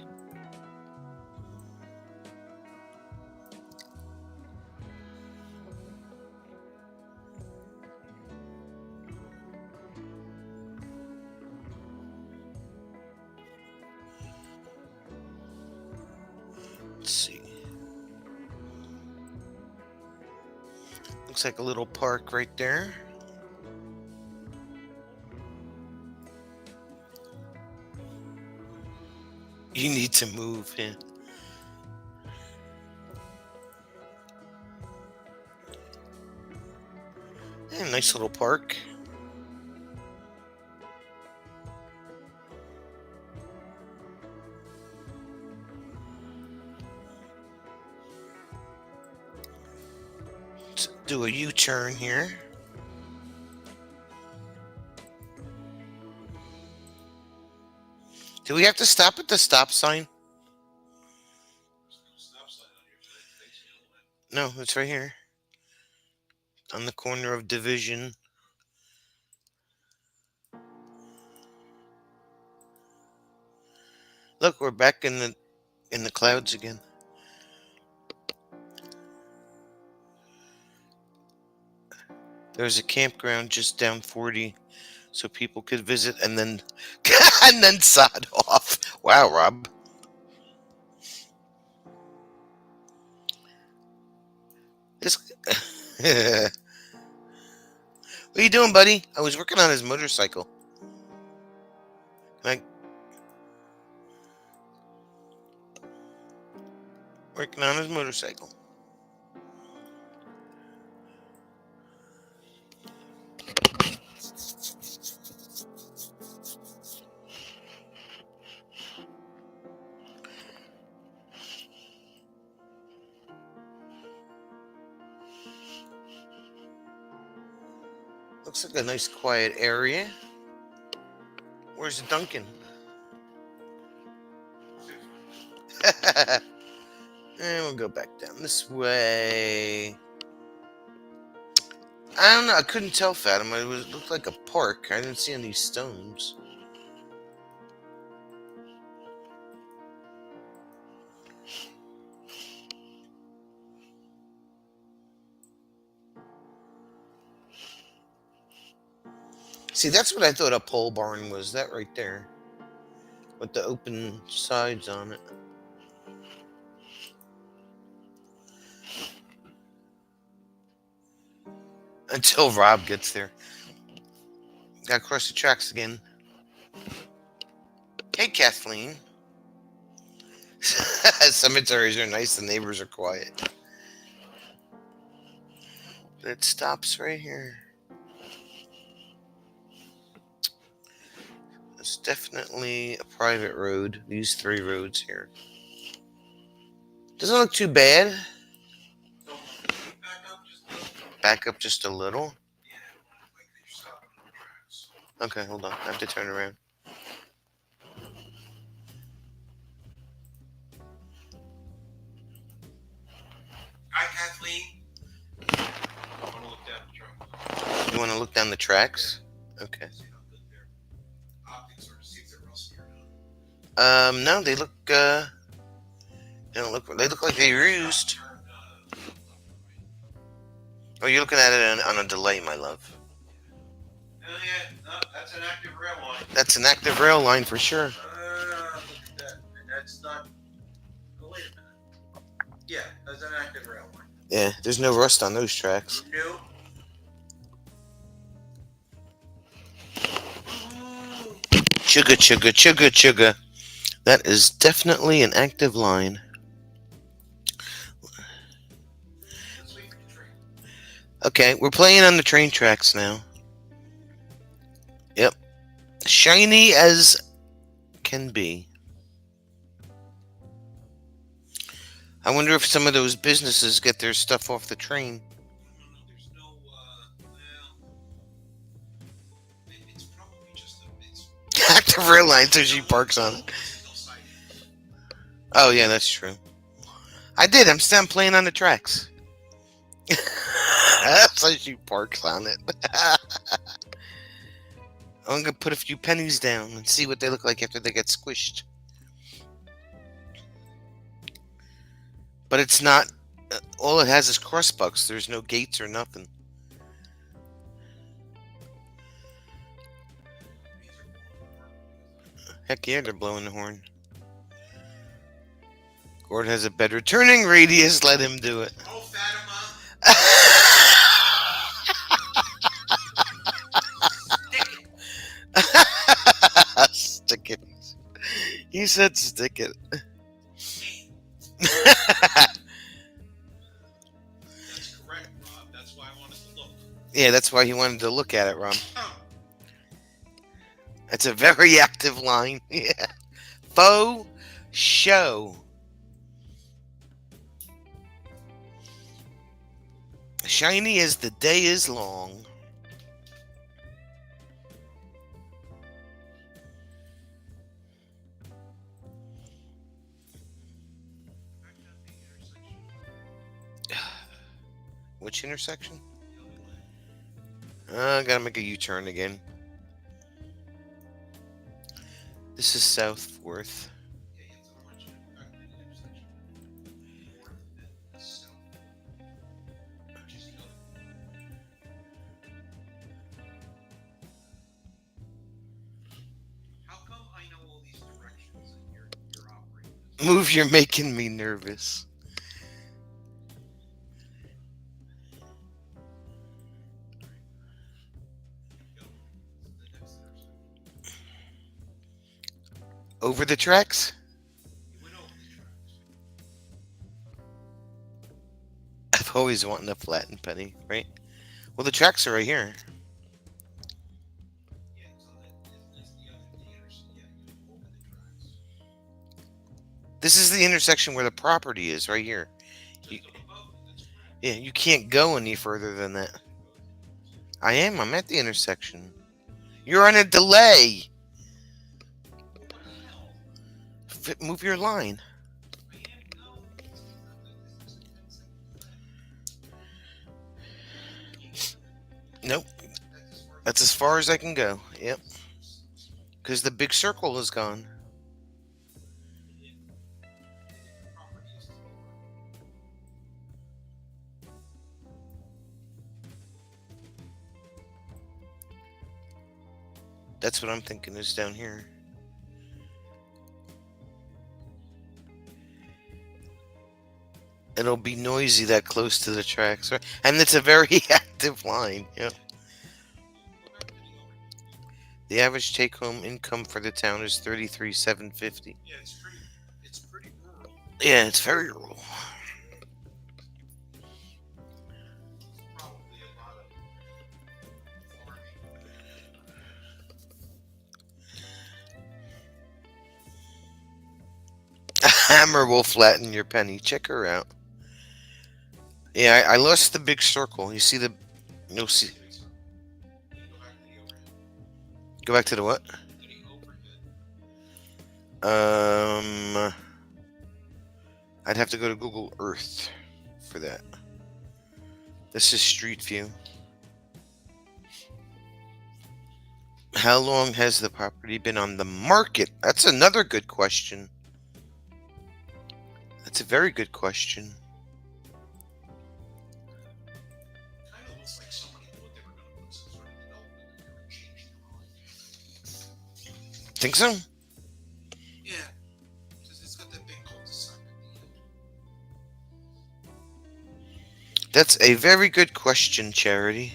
Let's see. Looks like a little park right there. You need to move, yeah. Yeah, nice little park. Let's do a U-turn here. Do we have to stop at the stop sign? Stop sign on your face. No, it's right here. On the corner of Division. Look, we're back in the clouds again. There's a campground just down 40 so people could visit and then and then sod off. Wow, Rob. This What are you doing, buddy? I was working on his motorcycle. Working on his motorcycle. Looks like a nice quiet area. Where's Duncan? And we'll go back down this way. I don't know. I couldn't tell, Fatima. It looked like a park. I didn't see any stones. See, that's what I thought a pole barn was. That right there. With the open sides on it. Until Rob gets there. Gotta cross the tracks again. Hey, Kathleen. Cemeteries are nice. The neighbors are quiet. But it stops right here. It's definitely a private road. These 3 roads here. Doesn't look too bad. Back up just a little. Okay, hold on. I have to turn around. Hi, Kathleen. I want to look down the truck. You want to look down the tracks? Okay. See how good their optics are to see if they're rusty or not. No, they look. They don't look. They look like they were used. Oh, you're looking at it on a delay, my love. Oh yeah, no, that's an active rail line. That's an active rail line for sure. Look at that. And that's not. Oh, wait a minute. Yeah, that's an active rail line. Yeah, there's no rust on those tracks. No. Chugga, chugga, chugga, chugga. That is definitely an active line. Let's wait for the train. Okay, we're playing on the train tracks now. Yep. Shiny as can be. I wonder if some of those businesses get their stuff off the train. No, no, there's no. Well, it's probably just a. It's Active rail line, so she parks on it. it's hillside. Oh yeah, that's true. I did. I'm still playing on the tracks. So she parks on it. I'm gonna put a few pennies down and see what they look like after they get squished. But it's not. All it has is crossbucks. There's no gates or nothing. Heck yeah, they're blowing the horn. Gord has a better turning radius. Let him do it. Oh, Fatima. Stick it. He said stick it. That's correct, Rob. That's why I wanted to look. Yeah, that's why he wanted to look at it, Ron. Oh. That's a very active line. Yeah. Faux show. Shiny as the day is long. Which intersection? I gotta make a U-turn again. This is South Worth. Yeah, you have to watch it. Back to the intersection. North and south. Which is the other. How come I know all these directions and you're operating this? Move, you're making me nervous. Go. The next intersection. Over the tracks? You went over the tracks. I've always wanted a flattened penny, right? Well, the tracks are right here. Yeah, so that's the other intersection. Yeah, you went over the tracks. This is the intersection where the property is, right here. Just You- above it, that's correct. Yeah, you can't go any further than that. I am. I'm at the intersection. You're on a delay. What the hell? Move your line. I am no. This is a 10-second delay. Nope. That's as far That's as far as I can go. Yep. Because the big circle is gone. property is to the right. That's what I'm thinking is down here. It'll be noisy that close to the tracks, right? And it's a very active line. Yep. Go back to the overhead. The average take-home income for the town is $33,750. Yeah, it's pretty rural. Yeah, it's very rural. Probably a lot of farming. A hammer will flatten your penny. Check her out. Yeah, I lost the big circle. You see the... You'll see... Can you go back to the overhead? Go back to the what? To the overhead. I'd have to go to Google Earth for that. This is Street View. How long has the property been on the market? That's another good question. That's a very good question. Kind of looks like somebody thought they were going to put some sort of development in there and change their mind. Think so? Yeah, because it's got that big cul-de-sac at the end. That's a very good question, Charity.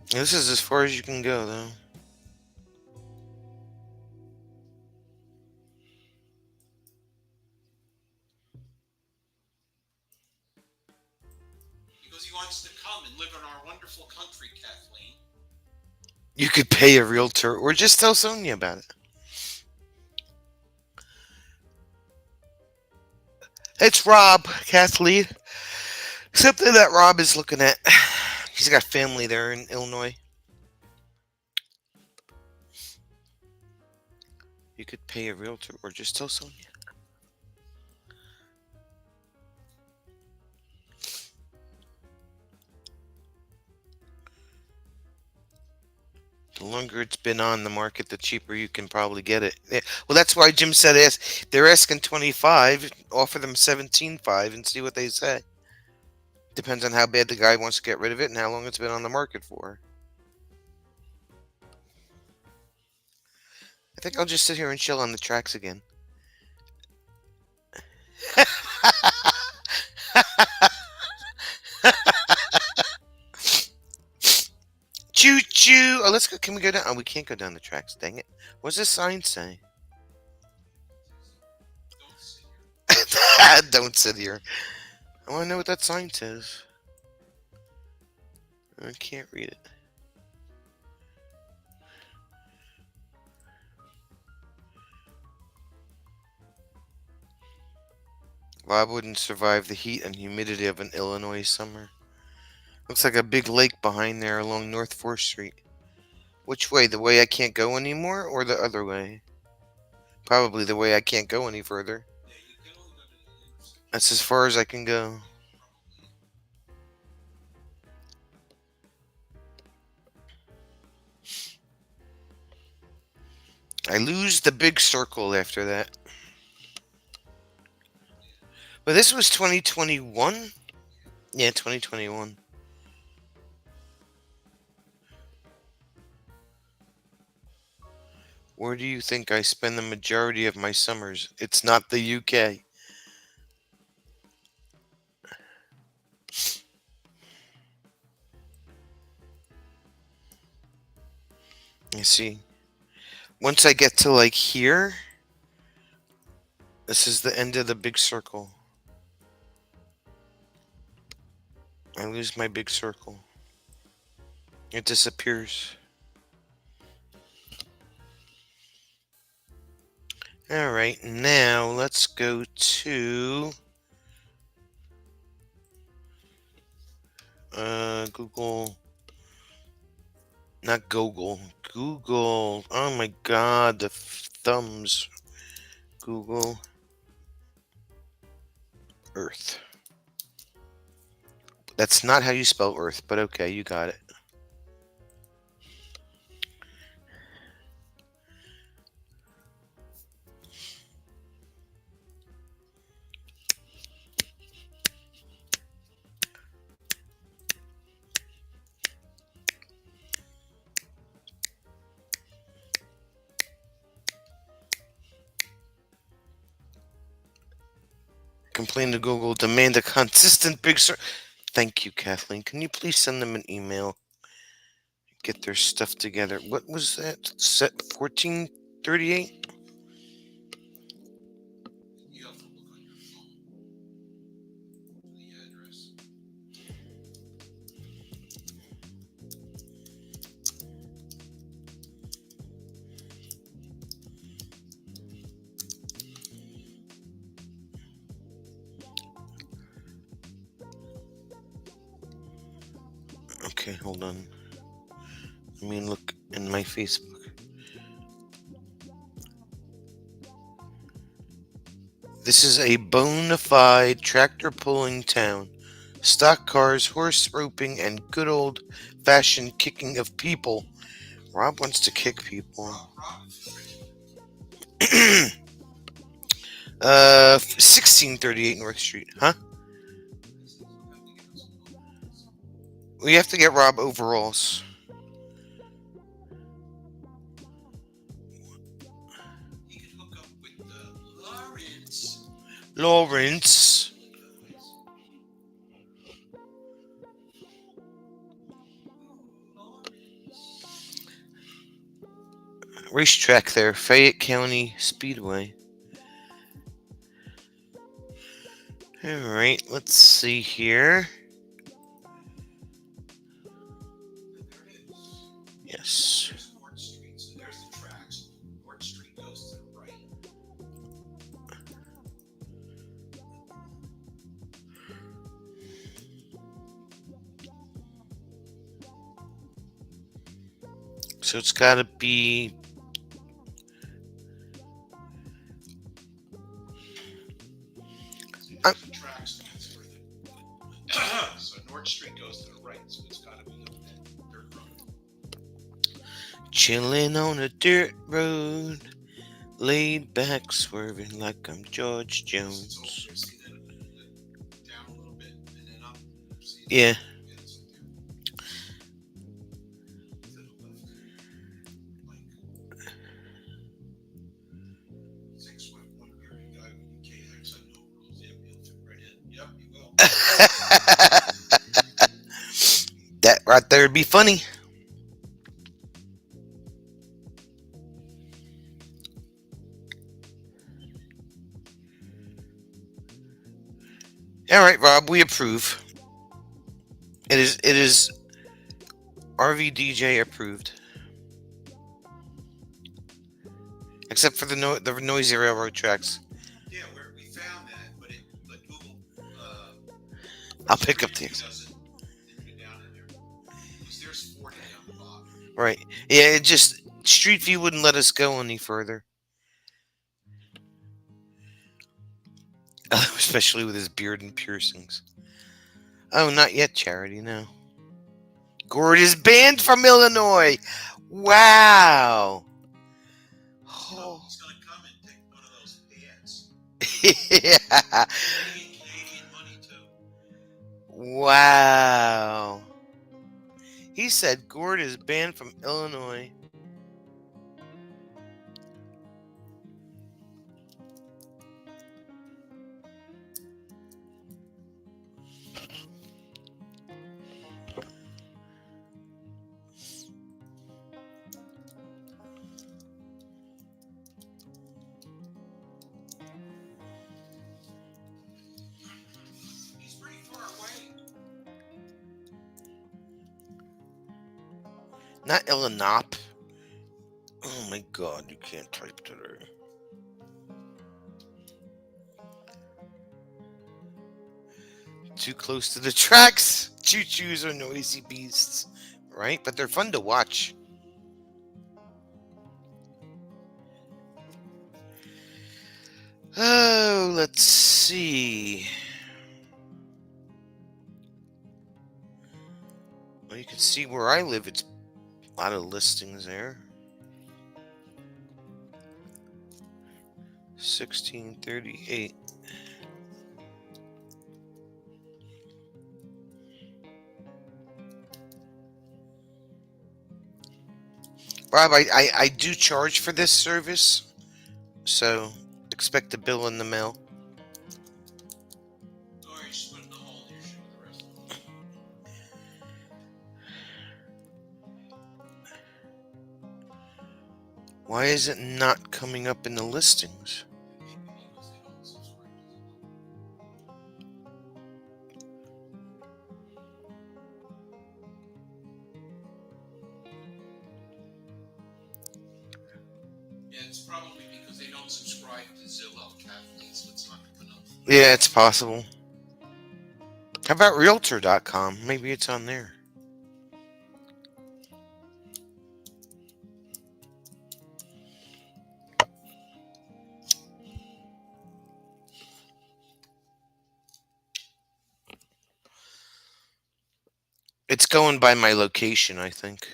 This is as far as you can go, though. You Because he wants to come and live in our wonderful country, Kathleen. You could pay a realtor or just tell Sonia about it. It's Rob, Kathleen. Something that Rob is looking at. He's got family there in Illinois. You could pay a realtor or just tell Sonia. The longer it's been on the market, the cheaper you can probably get it. Yeah. Well, that's why Jim said they're asking 25. Offer them 17.5 and see what they say. Depends on how bad the guy wants to get rid of it and how long it's been on the market for. I think I'll just sit here and chill on the tracks again. Choo choo! Oh, let's go. Can we go down? Oh, we can't go down the tracks. Dang it! What's this sign say? Don't sit here. Don't sit here. I want to know what that sign says. I can't read it. Rob wouldn't survive the heat and humidity of an Illinois summer. Looks like a big lake behind there along North 4th Street. Which way? The way I can't go anymore or the other way? Probably the way I can't go any further. Yeah, you can only go to the intersection. That's as far as I can go. I lose the big circle after that. But this was 2021? Yeah, 2021. Where do you think I spend the majority of my summers? It's not the UK. You see, once I get to like here, this is the end of the big circle. I lose my big circle. It disappears. Alright, now let's go to Google. Not Google. Google. Oh my god, the thumbs. Google Earth. That's not how you spell Earth, but okay, you got it. Complain to Google, demand a consistent big search. Thank you, Kathleen. Can you please send them an email? Get their stuff together. What was that? Set 1438? You have to look on your phone for the address. Okay, hold on. Let me look in my Facebook. This is a bona fide tractor pulling town. Stock cars, horse roping, and good old fashioned kicking of people. Rob wants to kick people. Rob is 1638 North Street, huh? We have to get Rob overalls. He can hook up with Lawrence. Lawrence. Racetrack there, Fayette County Speedway. Alright, let's see here. So it's got to be. Tracks that's where so North Street goes to the right, so it's got to be up that dirt road. Chilling on a dirt road, laid back, swerving like I'm George It's Jones. over there. See that down a little bit and then up. See it? Yeah. Yeah, it's up there. To the left. Like 6'1" bearded guy with KX and no rules. Yeah, he'll fit right in. Yep, he will. That right there would be funny. All right, Rob, we approve. It is RV DJ approved. Except for the noisy railroad tracks. Yeah, we found that, but Google. I'll pick up Street these. View didn't get down in there. Because there's 40 down the bottom. Right. Yeah, it just Street View wouldn't let us go any further. Especially with his beard and piercings. Oh, not yet, Charity, no. Gord is banned from Illinois. Wow. So Oh. he's going to come and take one of those ads. Yeah. Canadian money, too. Wow. He said Gord is banned from Illinois. He's pretty far away. Not Illinois. Oh my god, you can't type today. Too close to the tracks. Choo-choos are noisy beasts. Right? But they're fun to watch. Oh, let's see. Well, you can see where I live. It's a lot of listings there. 1638. Rob, I do charge for this service, so expect a bill in the mail. Alright, just put it in the hole here, shit with the rest of them. Why is it not coming up in the listings? Maybe because they don't subscribe to Zillow. Yeah, it's probably because they don't subscribe to Zillow, Kathleen, so it's not coming up. Yeah, it's possible. How about Realtor.com? Maybe it's on there. It's going by my location, I think.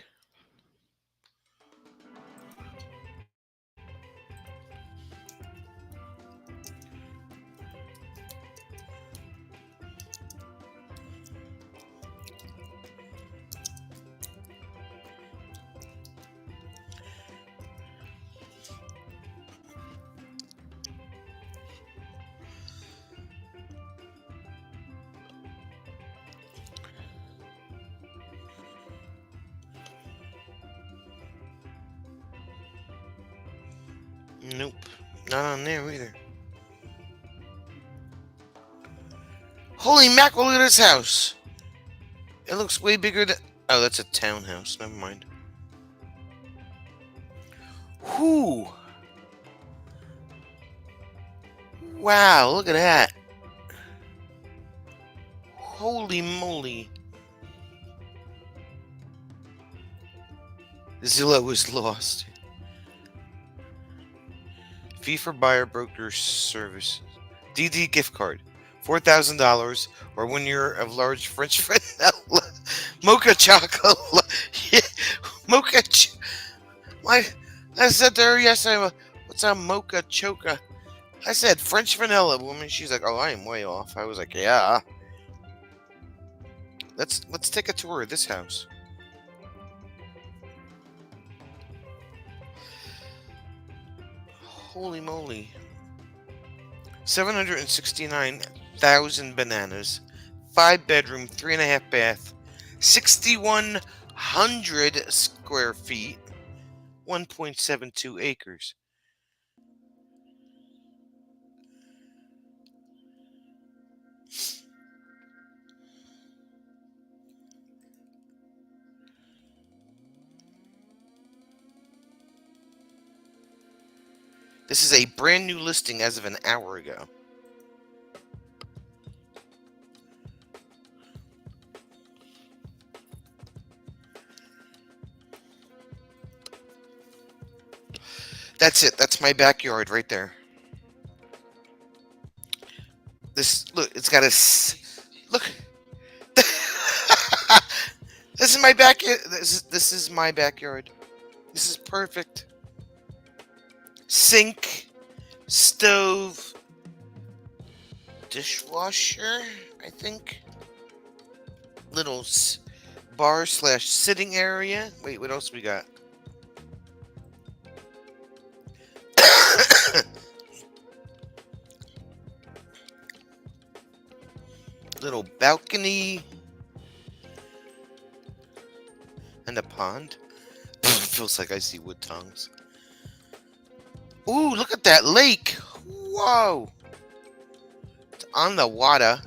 Nope, not on there either. Holy mackerel, look at this house. It looks way bigger than... Oh, that's a townhouse. Never mind. Whew. Wow, look at that. Holy moly. Zillow is lost. Fee for buyer broker service. DD gift card. $4,000 or 1 year of large French vanilla mocha chocolate. Yeah, mocha. My, I said to her yesterday, what's a mocha choca? I said French vanilla woman. She's like, oh, I am way off. I was like, yeah. Let's take a tour of this house. Holy moly. 769,000 bananas. 5 bedroom, 3.5 bath. 6,100 square feet. 1.72 acres. This is a brand new listing as of an hour ago. That's it. That's my backyard right there. This look, it's got a look. This is my backyard. This is my backyard. This is perfect. Sink, stove, dishwasher, I think. Little bar / sitting area. Wait, what else we got? Little balcony and a pond. Feels like I see wood tongues. Ooh, look at that lake. Whoa. It's on the water.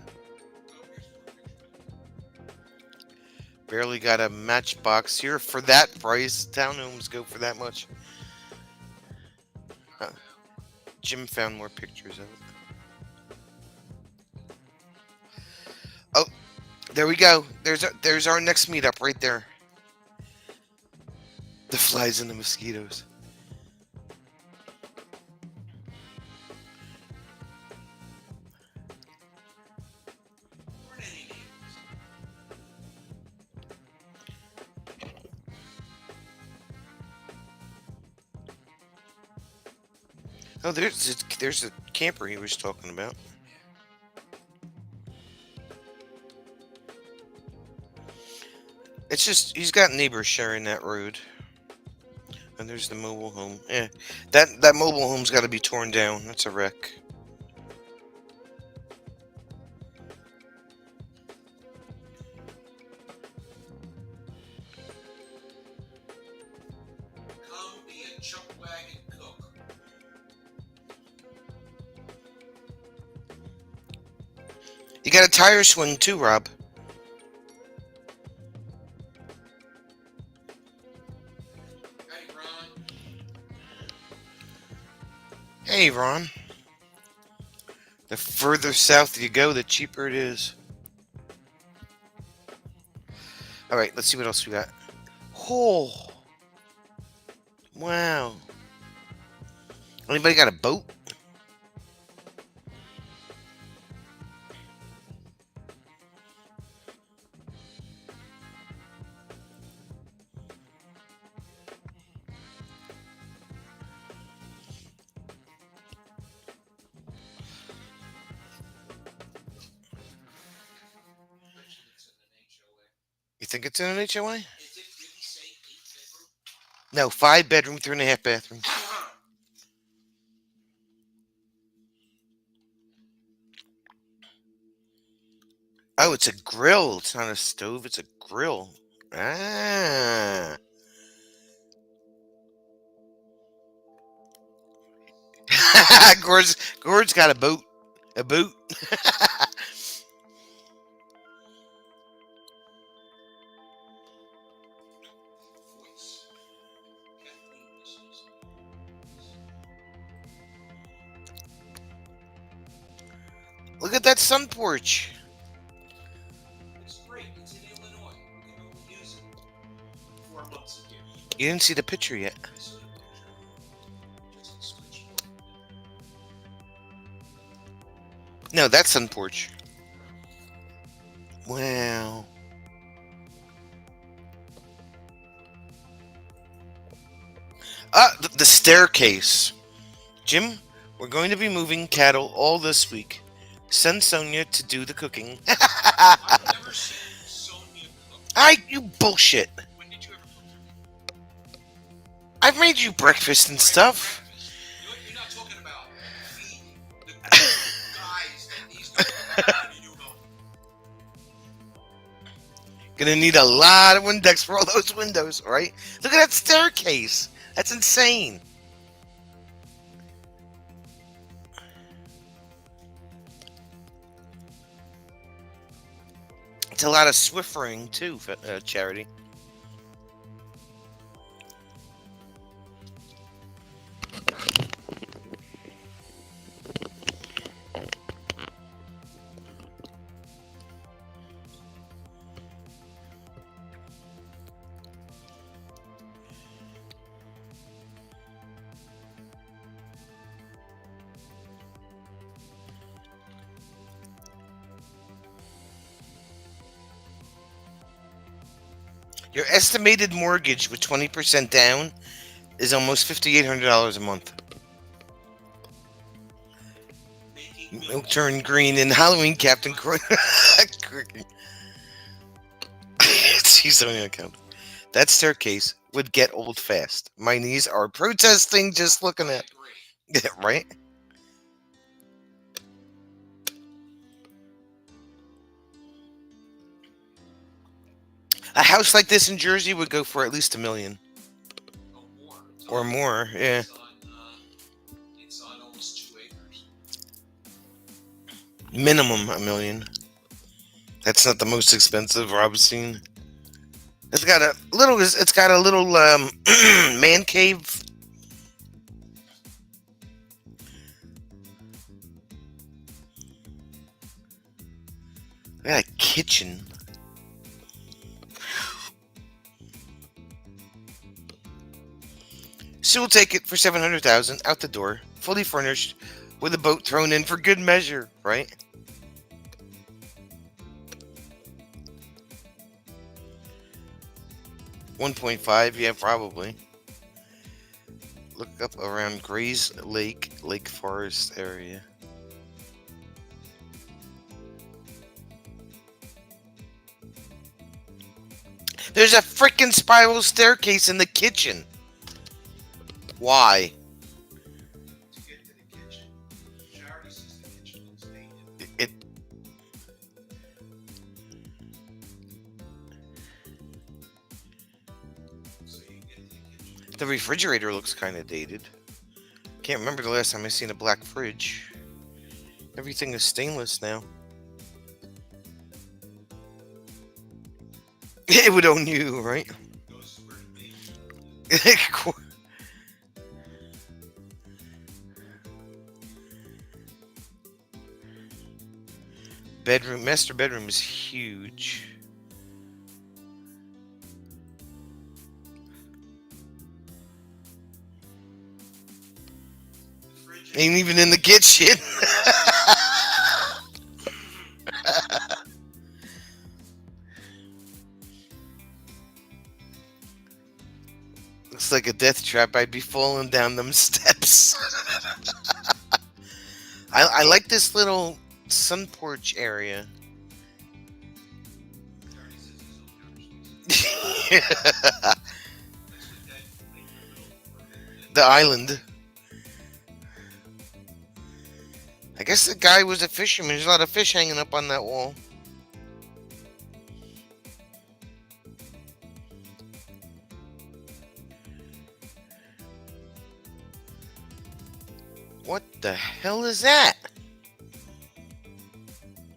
Barely got a matchbox here for that price. Townhomes go for that much. Jim found more pictures of it. Oh, there we go. There's our next meetup right there. The flies and the mosquitoes. Oh, there's a camper he was talking about. It's just he's got neighbors sharing that road. And there's the mobile home. Yeah, that mobile home's got to be torn down. That's a wreck. Come be a chuck wagon cook. You got a tire swing too, Rob. Hey, Ron. Hey, Ron. The further south you go, the cheaper it is. All right, let's see what else we got. Oh, wow. Anybody got a boat? You think it's in an HOA? Is it really say 8 bedroom? No, 5 bedroom, 3.5 bathroom. Oh, it's a grill. It's not a stove. It's a grill. Ah. Gord's got a boat. A boot. Voice. Kathleen, this is. Look at that sun porch. It's great. It's in Illinois. We're going to use it 4 months a year. You didn't see the picture yet. I saw the picture. Just switch. No, that's sun porch. Wow. The staircase. Jim, we're going to be moving cattle all this week. Send Sonia to do the cooking. I've never seen Sonia cook. You bullshit. When did you ever cook for me? I've made you breakfast and stuff. Breakfast. You're not talking about feeding the guys that he's talking about. You know. Gonna need a lot of Windex for all those windows, right? Look at that staircase. That's insane. It's a lot of Swiffering too, Charity. Your estimated mortgage with 20% down is almost $5,800 a month. It'll turn green in Halloween, Captain Croy. See something on account. That staircase would get old fast. My knees are protesting just looking at it, right? A house like this in Jersey would go for at least $1 million or more. Yeah. It's on almost 2 acres. Minimum $1 million. That's not the most expensive I've seen. It's got a little. It's got a little man cave. Got a kitchen. So we'll take it for $700,000 out the door, fully furnished, with a boat thrown in for good measure, right? $1.5, yeah, probably. Look up around Grays Lake Forest area. There's a freaking spiral staircase in the kitchen. Why? To get to the kitchen. Charity says the kitchen looks dated. It. So you get to the kitchen. The refrigerator looks kind of dated. Can't remember the last time I seen a black fridge. Everything is stainless now. It would own you, right? Goes where it may. Master bedroom is huge. The fridge Ain't even in the kitchen. Looks like a death trap. I'd be falling down them steps. I like this little sun porch area. Charity says his own counter space. That's what that thing for The island. I guess the guy was a fisherman. There's a lot of fish hanging up on that wall. What the hell is that?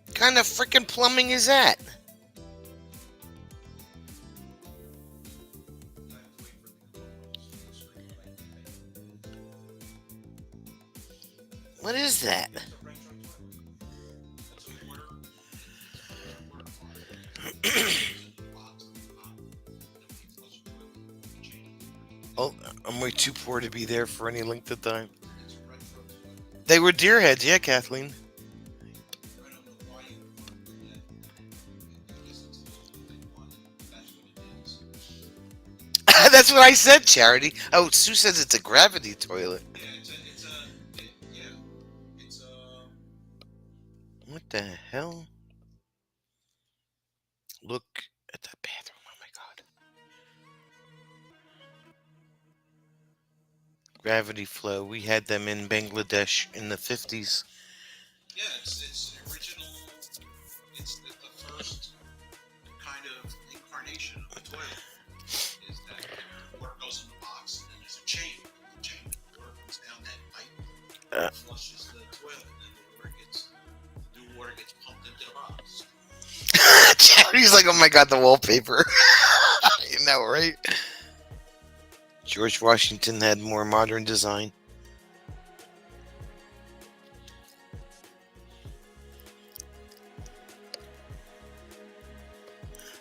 What kind of freaking plumbing is that? What is that? I'm way too poor to be there for any length of time. It's a retro toilet. They were deer heads, yeah, Kathleen. I don't know why you would want to do that. I guess it's a little bit one. That's what it is. That's what I said, Charity. Oh, Sue says it's a gravity toilet. Yeah, it's a. What the hell? Look at that bathroom. Oh my god. Gravity flow. We had them in Bangladesh in the 50s. Yeah, it's original. It's the first kind of incarnation of a toilet. Is that water goes in the box and then there's a chain. The chain water comes down that pipe, flushes the toilet, and then the new water gets pumped into the box. Charity's like, oh my god, the wallpaper. You know, right? George Washington had more modern design.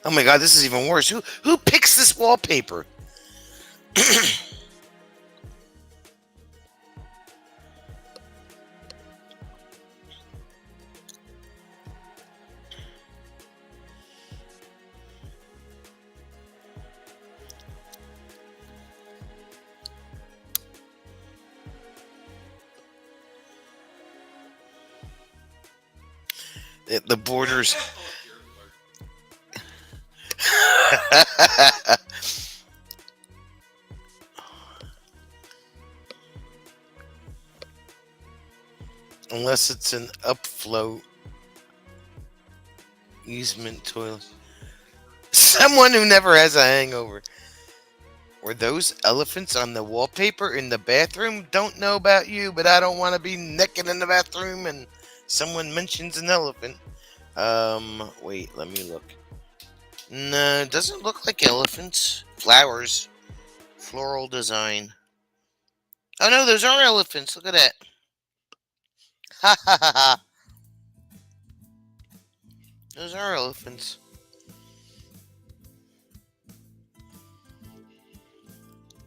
Oh my god, this is even worse. Who picks this wallpaper? The borders. Unless it's an upflow easement toilet. Someone who never has a hangover. Were those elephants on the wallpaper in the bathroom? Don't know about you, but I don't want to be naked in the bathroom and someone mentions an elephant. Wait, let me look. No, it doesn't look like elephants. Flowers. Floral design. Oh no, those are elephants. Look at that. Ha ha ha ha. Those are elephants.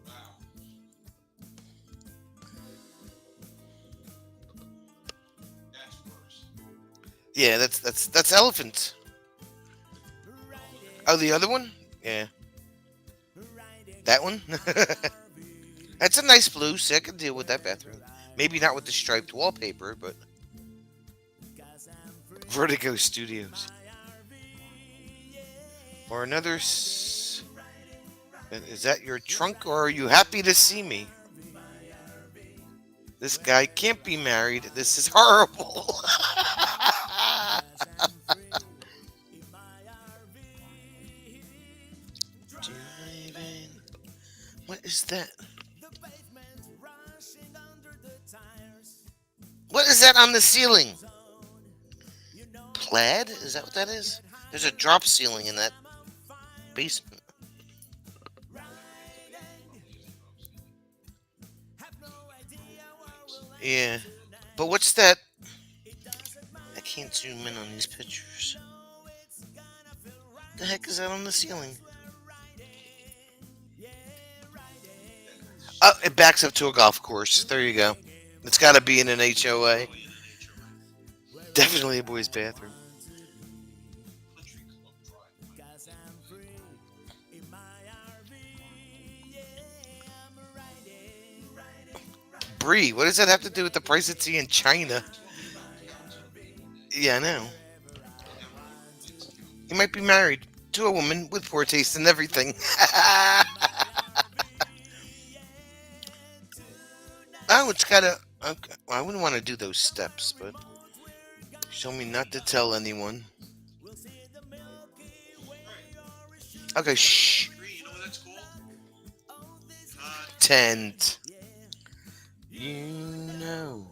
Wow. That's worse. Yeah, that's elephants. Oh, the other one? Yeah. That one? That's a nice blue, so I can deal with that bathroom. Maybe not with the striped wallpaper, but Vertigo Studios. Or another. Is that your trunk, or are you happy to see me? This guy can't be married. This is horrible. What is that? What is that on the ceiling? Plaid? Is that what that is? There's a drop ceiling in that basement. Yeah. But what's that? I can't zoom in on these pictures. The heck is that on the ceiling? Oh, it backs up to a golf course. There you go. It's got to be in an HOA. Definitely a boy's bathroom. Country Club Drive. Brie, what does that have to do with the price of tea in China? Yeah, I know. He might be married to a woman with poor taste and everything. Oh, it's got a. Okay. Well, I wouldn't want to do those steps, but show me not to tell anyone. Okay, shh. You know what that's called? Tent. You know.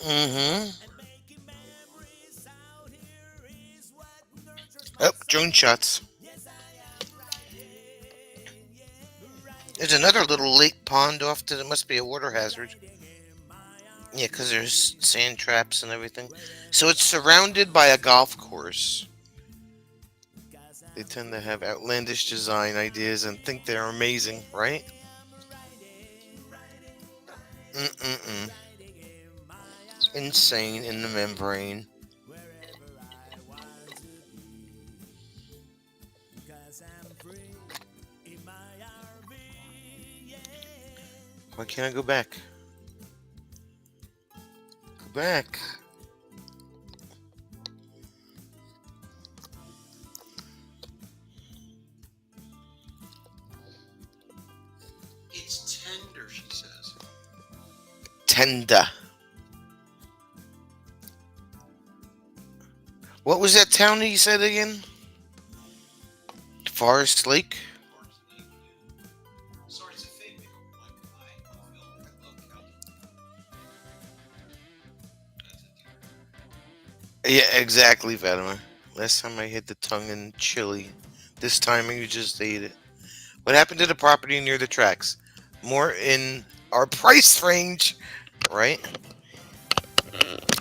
Mm-hmm. Oh, drone shots. There's another little lake pond off to. There must be a water hazard. Yeah, because there's sand traps and everything. So it's surrounded by a golf course. They tend to have outlandish design ideas and think they're amazing, right? Mm-mm-mm. Insane in the membrane. Why can't I go back? Go back. It's tender, she says. Tender. What was that town that you said again? Forest Lake? Forest Lake. Sorry, it's a fake pickle. I love Calvin. That's a deer. Yeah, exactly, Fatima. Last time I hit the tongue in chili. This time you just ate it. What happened to the property near the tracks? More in our price range, right?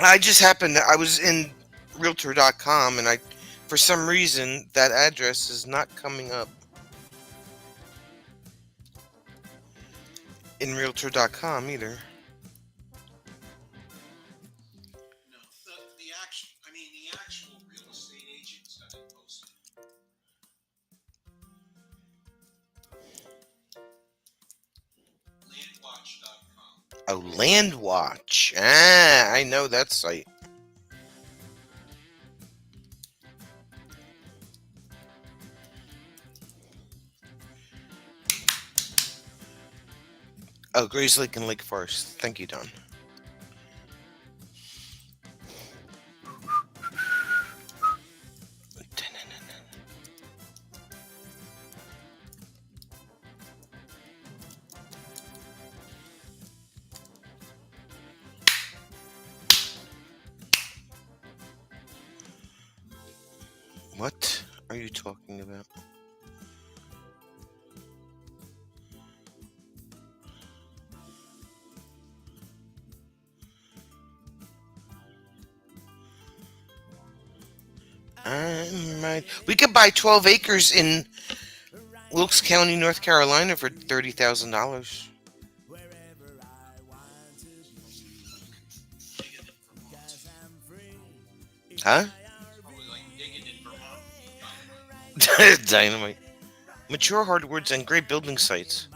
I just happened I was in realtor.com and for some reason that address is not coming up in realtor.com either. No, the actual real estate agent's got it posted. Landwatch.com. Oh, Landwatch. Ah, I know that site. Oh, Grays Lake and Lake Forest. Thank you, Don. What are you talking about? We could buy 12 acres in Wilkes County, North Carolina for $30,000. Huh? Probably like digging in Vermont. Dynamite. Mature hardwoods and great building sites.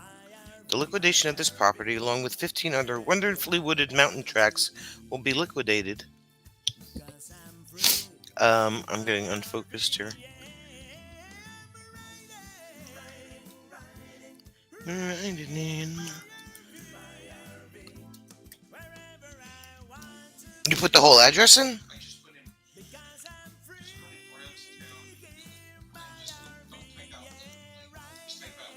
The liquidation of this property, along with 15 other wonderfully wooded mountain tracts, will be liquidated. I'm getting unfocused here. You put the whole address in? I just put in Brownstown. And just don't type out. Just type out.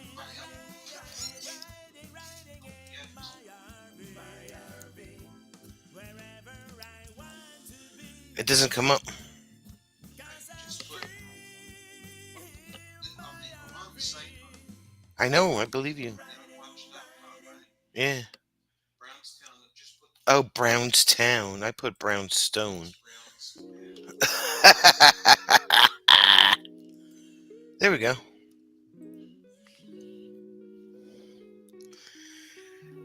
It doesn't come up. Just put. I'm on the site. I know, I believe you. Landwatch.com, right? Yeah. Brownstown. Just put Oh, Brownstown. I put Brownstone. Browns. There we go.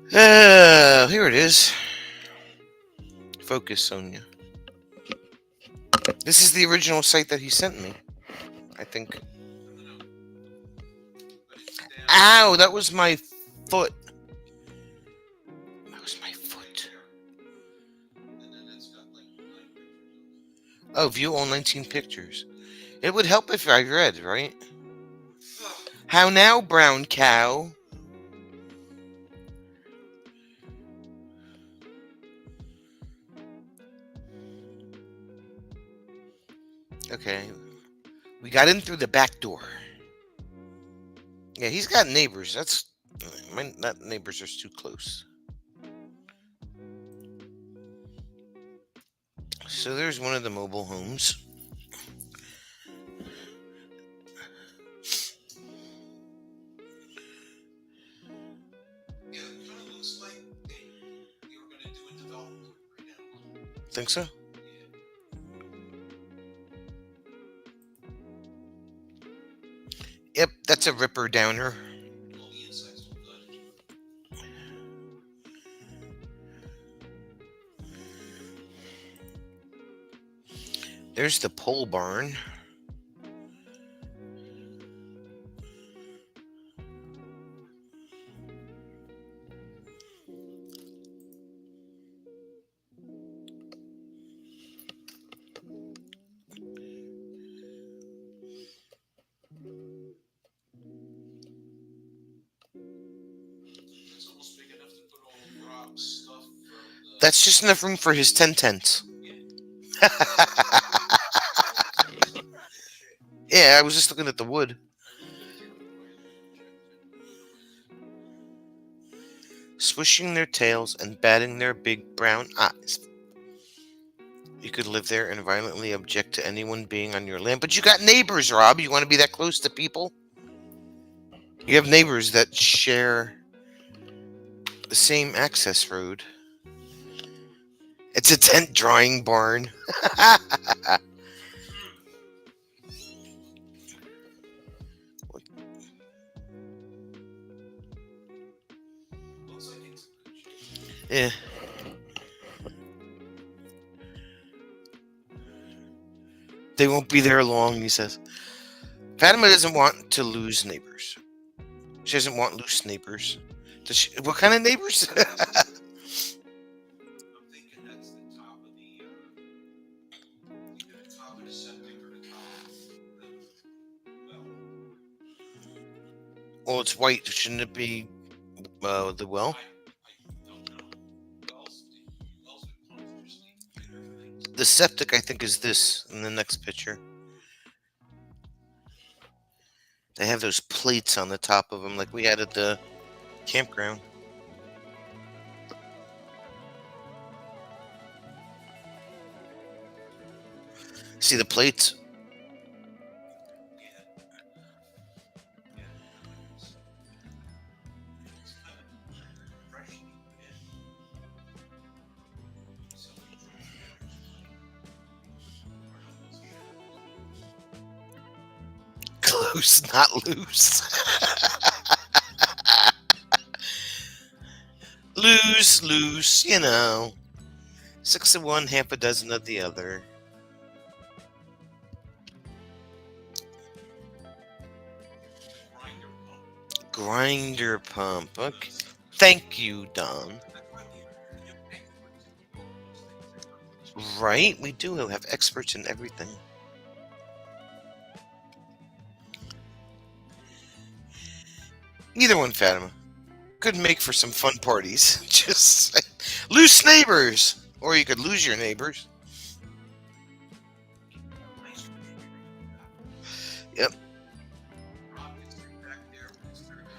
Here it is. Focus, Sonia. This is the original site that he sent me, I think. No. But it's down Ow, that was my foot. That was my foot. there. And then it's got like 9 pictures. Oh, view all 19 pictures. It would help if I read, right? How now, brown cow? Okay. We got in through the back door. Yeah, he's got neighbors. That neighbors are too close. So there's one of the mobile homes. Yeah, it kind of looks like you were going to do a development right now. Think so? Yeah. Yep, that's a ripper downer. All the insides look good. There's the pole barn. It's almost big enough to put all of Rob's stuff from the. That's just enough room for his 10 tents. Yeah, I was just looking at the wood. Swishing their tails and batting their big brown eyes. You could live there and violently object to anyone being on your land. But you got neighbors, Rob. You want to be that close to people? You have neighbors that share the same access road. It's a tent drying barn. Looks like it's in good shape. Yeah. They won't be there long, he says. Fatima doesn't want to lose neighbors. She doesn't want loose neighbors. Does she, what kind of neighbors? I'm thinking that's the top of the, either the top of the septic or the top of the well. Well, it's white. Shouldn't it be the well? I don't know. Wells with pumps just need bigger things. The septic, I think, is this in the next picture. They have those plates on the top of them like we had at the campground. See the plates? Yeah. Yeah. It's kind of fresh to put in. So we Close, not loose. Loose, loose, you know. 6 of one, half a dozen of the other. grinder pump. Grinder pump. Okay. Thank you, Don. That's why we have experts in all these things. Right? We do have experts in everything. Either one, Fatima. Could make for some fun parties. Just loose neighbors. Or you could lose your neighbors. Yep. Rob gets through back there with his third pair.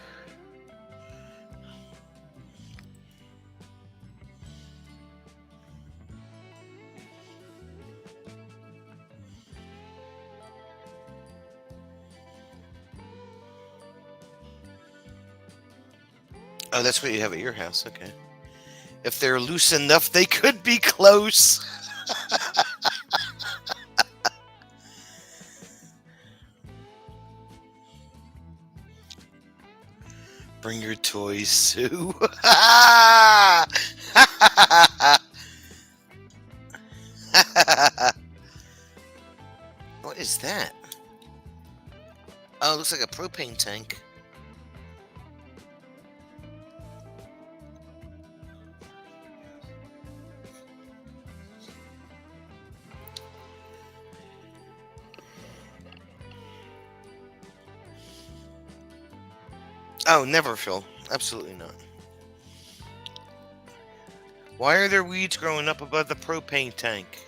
Oh, that's what you have at your house. Okay. If they're loose enough, they could be close. Bring your toys, Sue. What is that? Oh, it looks like a propane tank. Oh, never, Phil. Absolutely not. Why are there weeds growing up above the propane tank?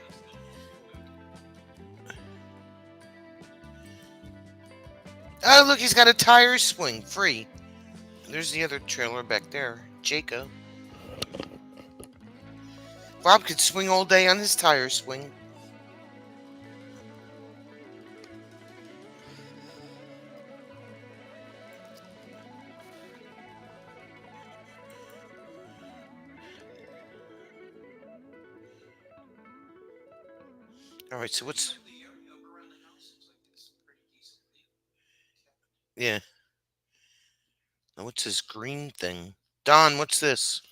Oh, look, he's got a tire swing. Free. There's the other trailer back there. Jaco. Rob could swing all day on his tire swing. All right, so what's... The area up around the house looks like it's pretty decently kept. Yeah. Now, what's this green thing? Don, what's this?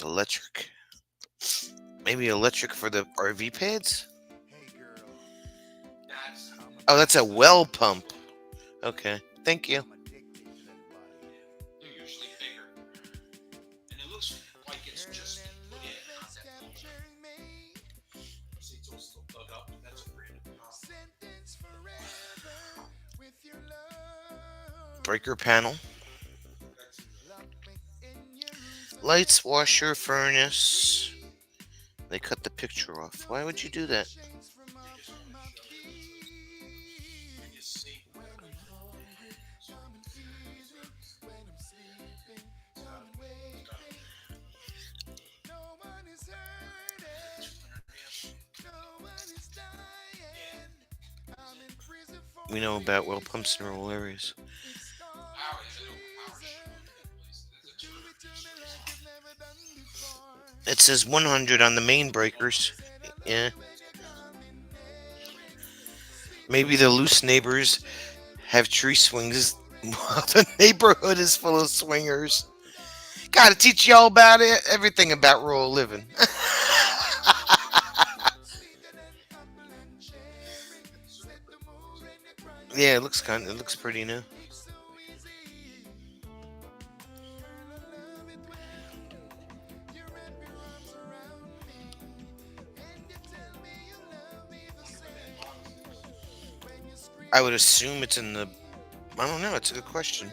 Electric. Maybe electric for the RV pads? That's Oh, that's a well pump. Okay. Thank you. they're usually bigger, and it looks like it's just been put in, not that long. See, it's all still dug up. That's a brand new pump. Breaker panel. That's Lights, washer, furnace. They cut the picture off. Why would you do that? they just want to show. You can see. We know about well pumps in rural areas. It says 100 on the main breakers. Yeah. Maybe the loose neighbors have tree swings while the neighborhood is full of swingers. Gotta teach y'all about it, everything about rural living. Yeah, it looks pretty new. I would assume it's in the. I don't know. It's a good question.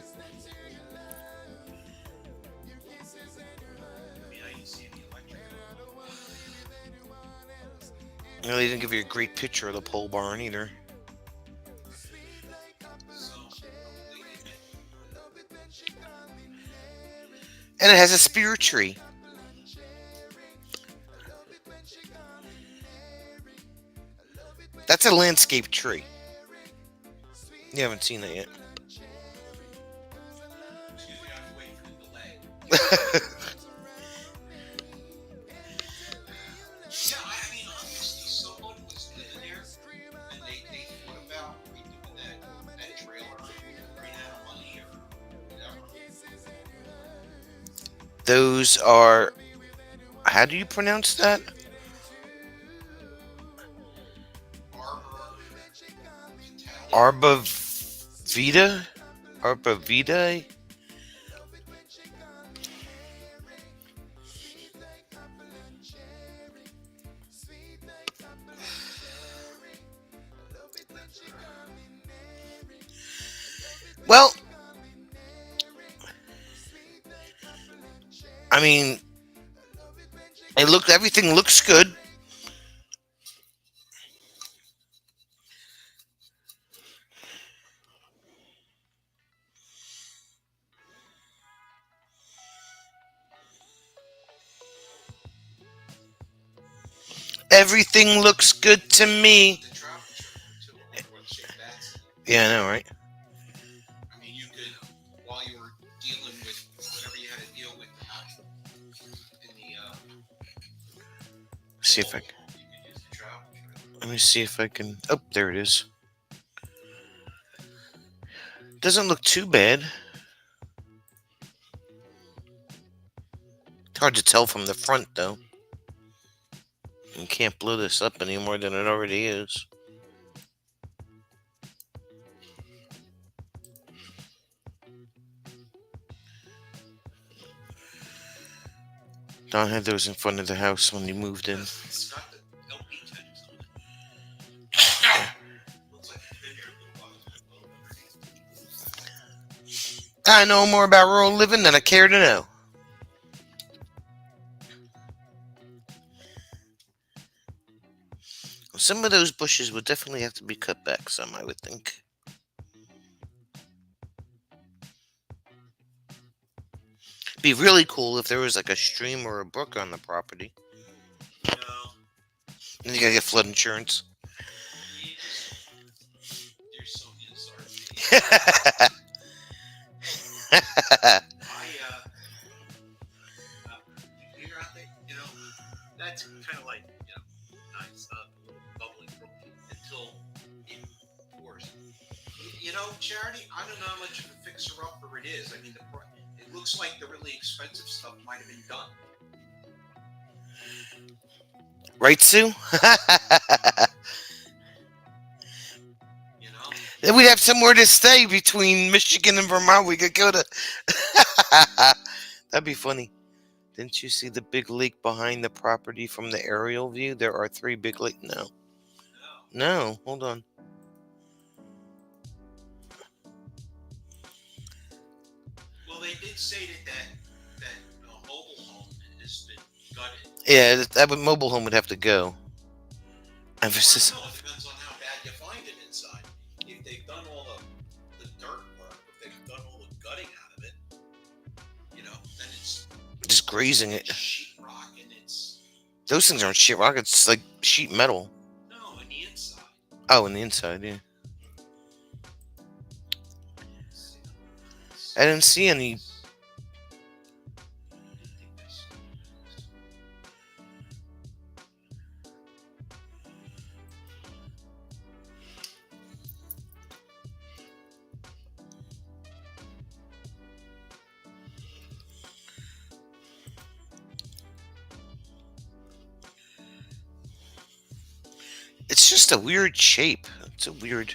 No, they didn't give you a great picture of the pole barn either. And it has a spear tree. That's a landscape tree. You haven't seen that yet. Yeah, I mean, obviously someone was living there, and they thought about redoing that trailer, ran out of money or whatever. Those are. How do you pronounce that? Arbor, Arbavita? Arbavitae? Well, I mean, everything looks good. Everything looks good to me. the travel trailer too. I wonder what shape that's in. Yeah, I know, right? I mean, you could, while you were dealing with whatever you had to deal with in the See if I. you could use the travel trailer. Let me see if I can. Oh, there it is. Doesn't look too bad. It's hard to tell from the front, though. You can't blow this up any more than it already is. Don had those in front of the house when he moved in. It's got the LP tanks on it. Looks like it's been here a little while. I know more about rural living than I care to know. Some of those bushes would definitely have to be cut back some, I would think. Be really cool if there was like a stream or a brook on the property. No. And you gotta get flood insurance. You're so insert. You're out there, that's kind of like, nice, a little bubbling brook until it pours. you know, Charity, I don't know how much of a fixer-upper it is. I mean, it looks like the really expensive stuff might have been done. Right, Sue? You know? Then we'd have somewhere to stay between Michigan and Vermont. We could go to... That'd be funny. Didn't you see the big lake behind the property from the aerial view? There are 3 big lakes. No. No, hold on. Well, they did say that mobile home has been gutted. Yeah, that mobile home would have to go. Emphasis. I don't know. It depends on how bad you find it inside. If they've done all the dirt work, if they've done all the gutting out of it, you know, then it's Just grazing it. sheetrock and it's Those things aren't sheetrock. It's like sheet metal. no on the inside. Oh, on the inside, yeah. I didn't see any. It's just a weird shape. It's a weird.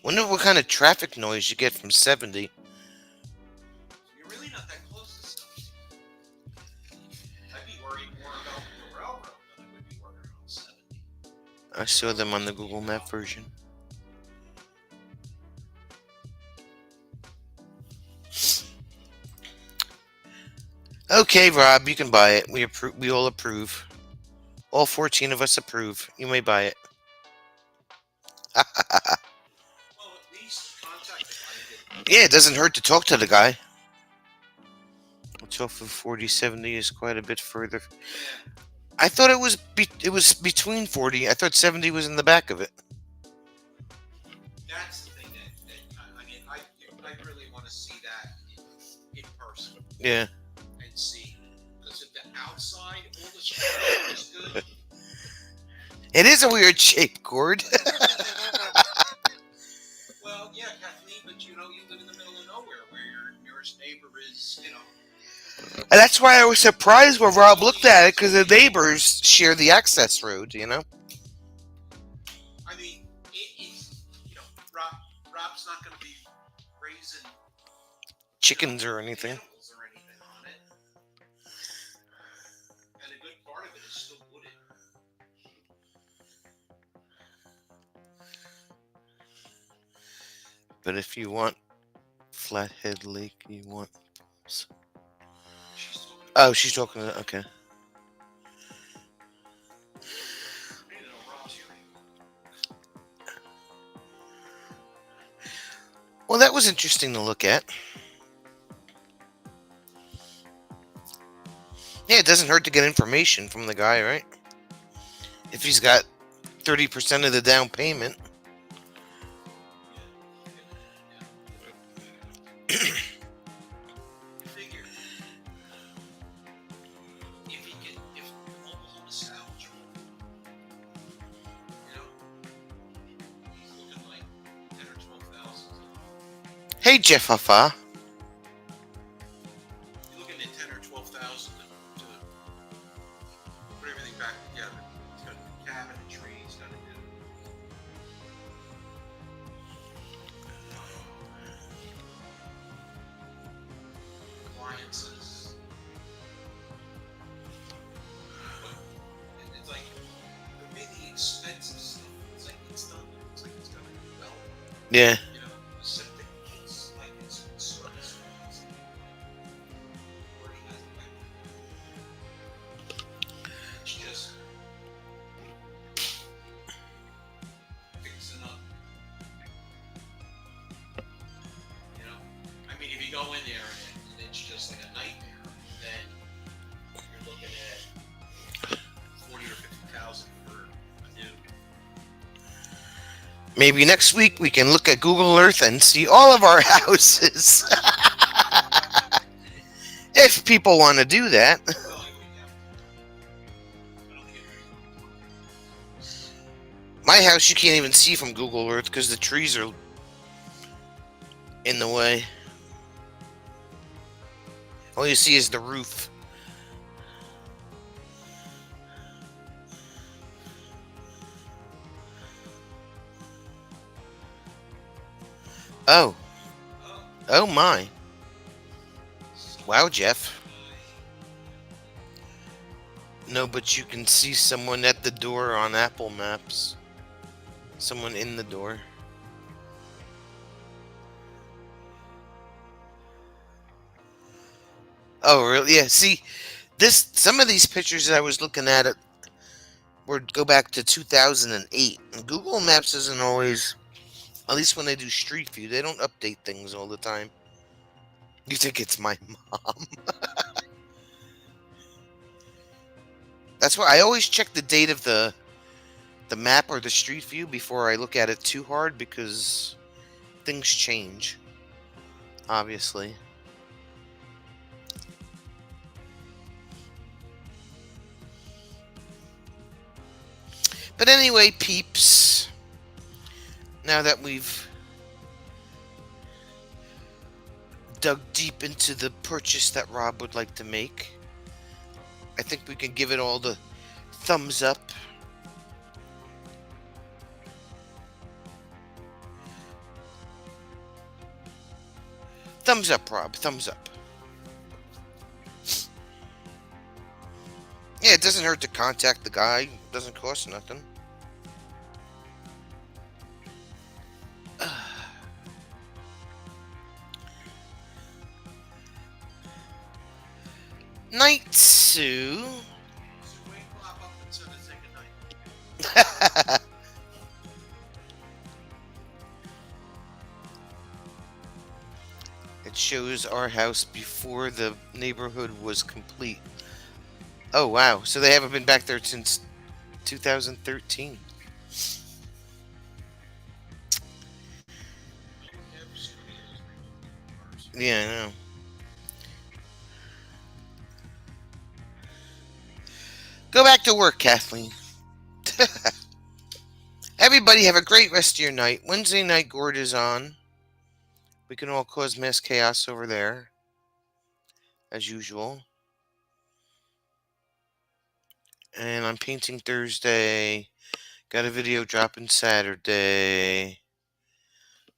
Wonder what kind of traffic noise you get from 70. You're really not that close to stuff. I'd be worried more about the railroad than I would be worried about 70. I saw them on the Google Map version. Okay, Rob, you can buy it. We approve. We all approve. All 14 of us approve. You may buy it. Well, at least contact the guy. Yeah, it doesn't hurt to talk to the guy. It's off of 4070 is quite a bit further. Yeah. I thought it was between 40. I thought 70 was in the back of it. That's the thing that I mean, I really want to see that in person Yeah. and see, because if the outside all the structure is good. It is a weird shape, Gord. Well, yeah, Kathleen, but you know, you live in the middle of nowhere where your nearest neighbor is, you know. And that's why I was surprised when Rob looked at it, because the neighbors share the access road, you know? I mean, it's, you know, Rob's not going to be raising Chickens or anything. animals or anything on it. And a good part of it is still wooded. But if you want Flathead Lake, you want... She's talking about Oh, she's talking to... Okay. you know, Rob's here. Well, that was interesting to look at. Yeah, it doesn't hurt to get information from the guy, right? If he's got 30% of the down payment. Figure if the mobile home is salvageable, you know, he's looking like 10 or 12,000. Hey, Jeff Huffa. You're looking at 10 or 12,000 to put everything back together. He's got a cabin, a tree. He's got to do. Appliances. But it's like the really expensive stuff. It's like it's done. It's like it's got to be well. Yeah. You know, the septic is like it's service. Already has it back. It's just fixing up. You know, I mean, if you go in there and it's just like a nightmare, then you're looking at 40 or 50,000 for a new. Maybe next week we can look at Google Earth and see all of our houses. If people want to do that. Well, I would, yeah. I don't think it's My house you can't even see from Google Earth because the trees are in the way. All you see is the roof. Oh. Oh my. Wow, Jeff. No, but you can see someone at the door on Apple Maps. Someone in the door. Oh, really? Yeah, see, some of these pictures that I was looking at would go back to 2008. And Google Maps isn't always, at least when they do Street View, they don't update things all the time. You think it's my mom? That's why I always check the date of the map or the Street View before I look at it too hard, because things change, obviously. But anyway, peeps, now that we've dug deep into the purchase that Rob would like to make, I think we can give it all the thumbs up. Thumbs up, Rob. Thumbs up. Yeah, it doesn't hurt to contact the guy. It doesn't cost nothing. Night Sue. So wait, pop up and send a second night. It shows our house before the neighborhood was complete. Oh, wow. So they haven't been back there since 2013. Yeah, I know. Go back to work, Kathleen. Everybody have a great rest of your night. Wednesday night Gord is on. We can all cause mass chaos over there, as usual. And I'm painting Thursday. Got a video dropping Saturday.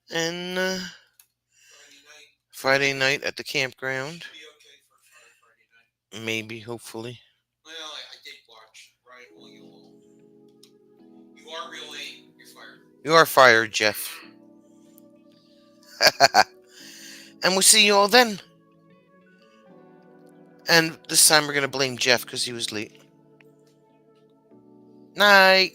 And Friday night at the campground. Be okay for Friday night. Maybe, hopefully. Well, I did watch Ryan Williams. You are real late. You're fired. You are fired, Jeff. And we'll see you all then. And this time we're going to blame Jeff because he was late. Night.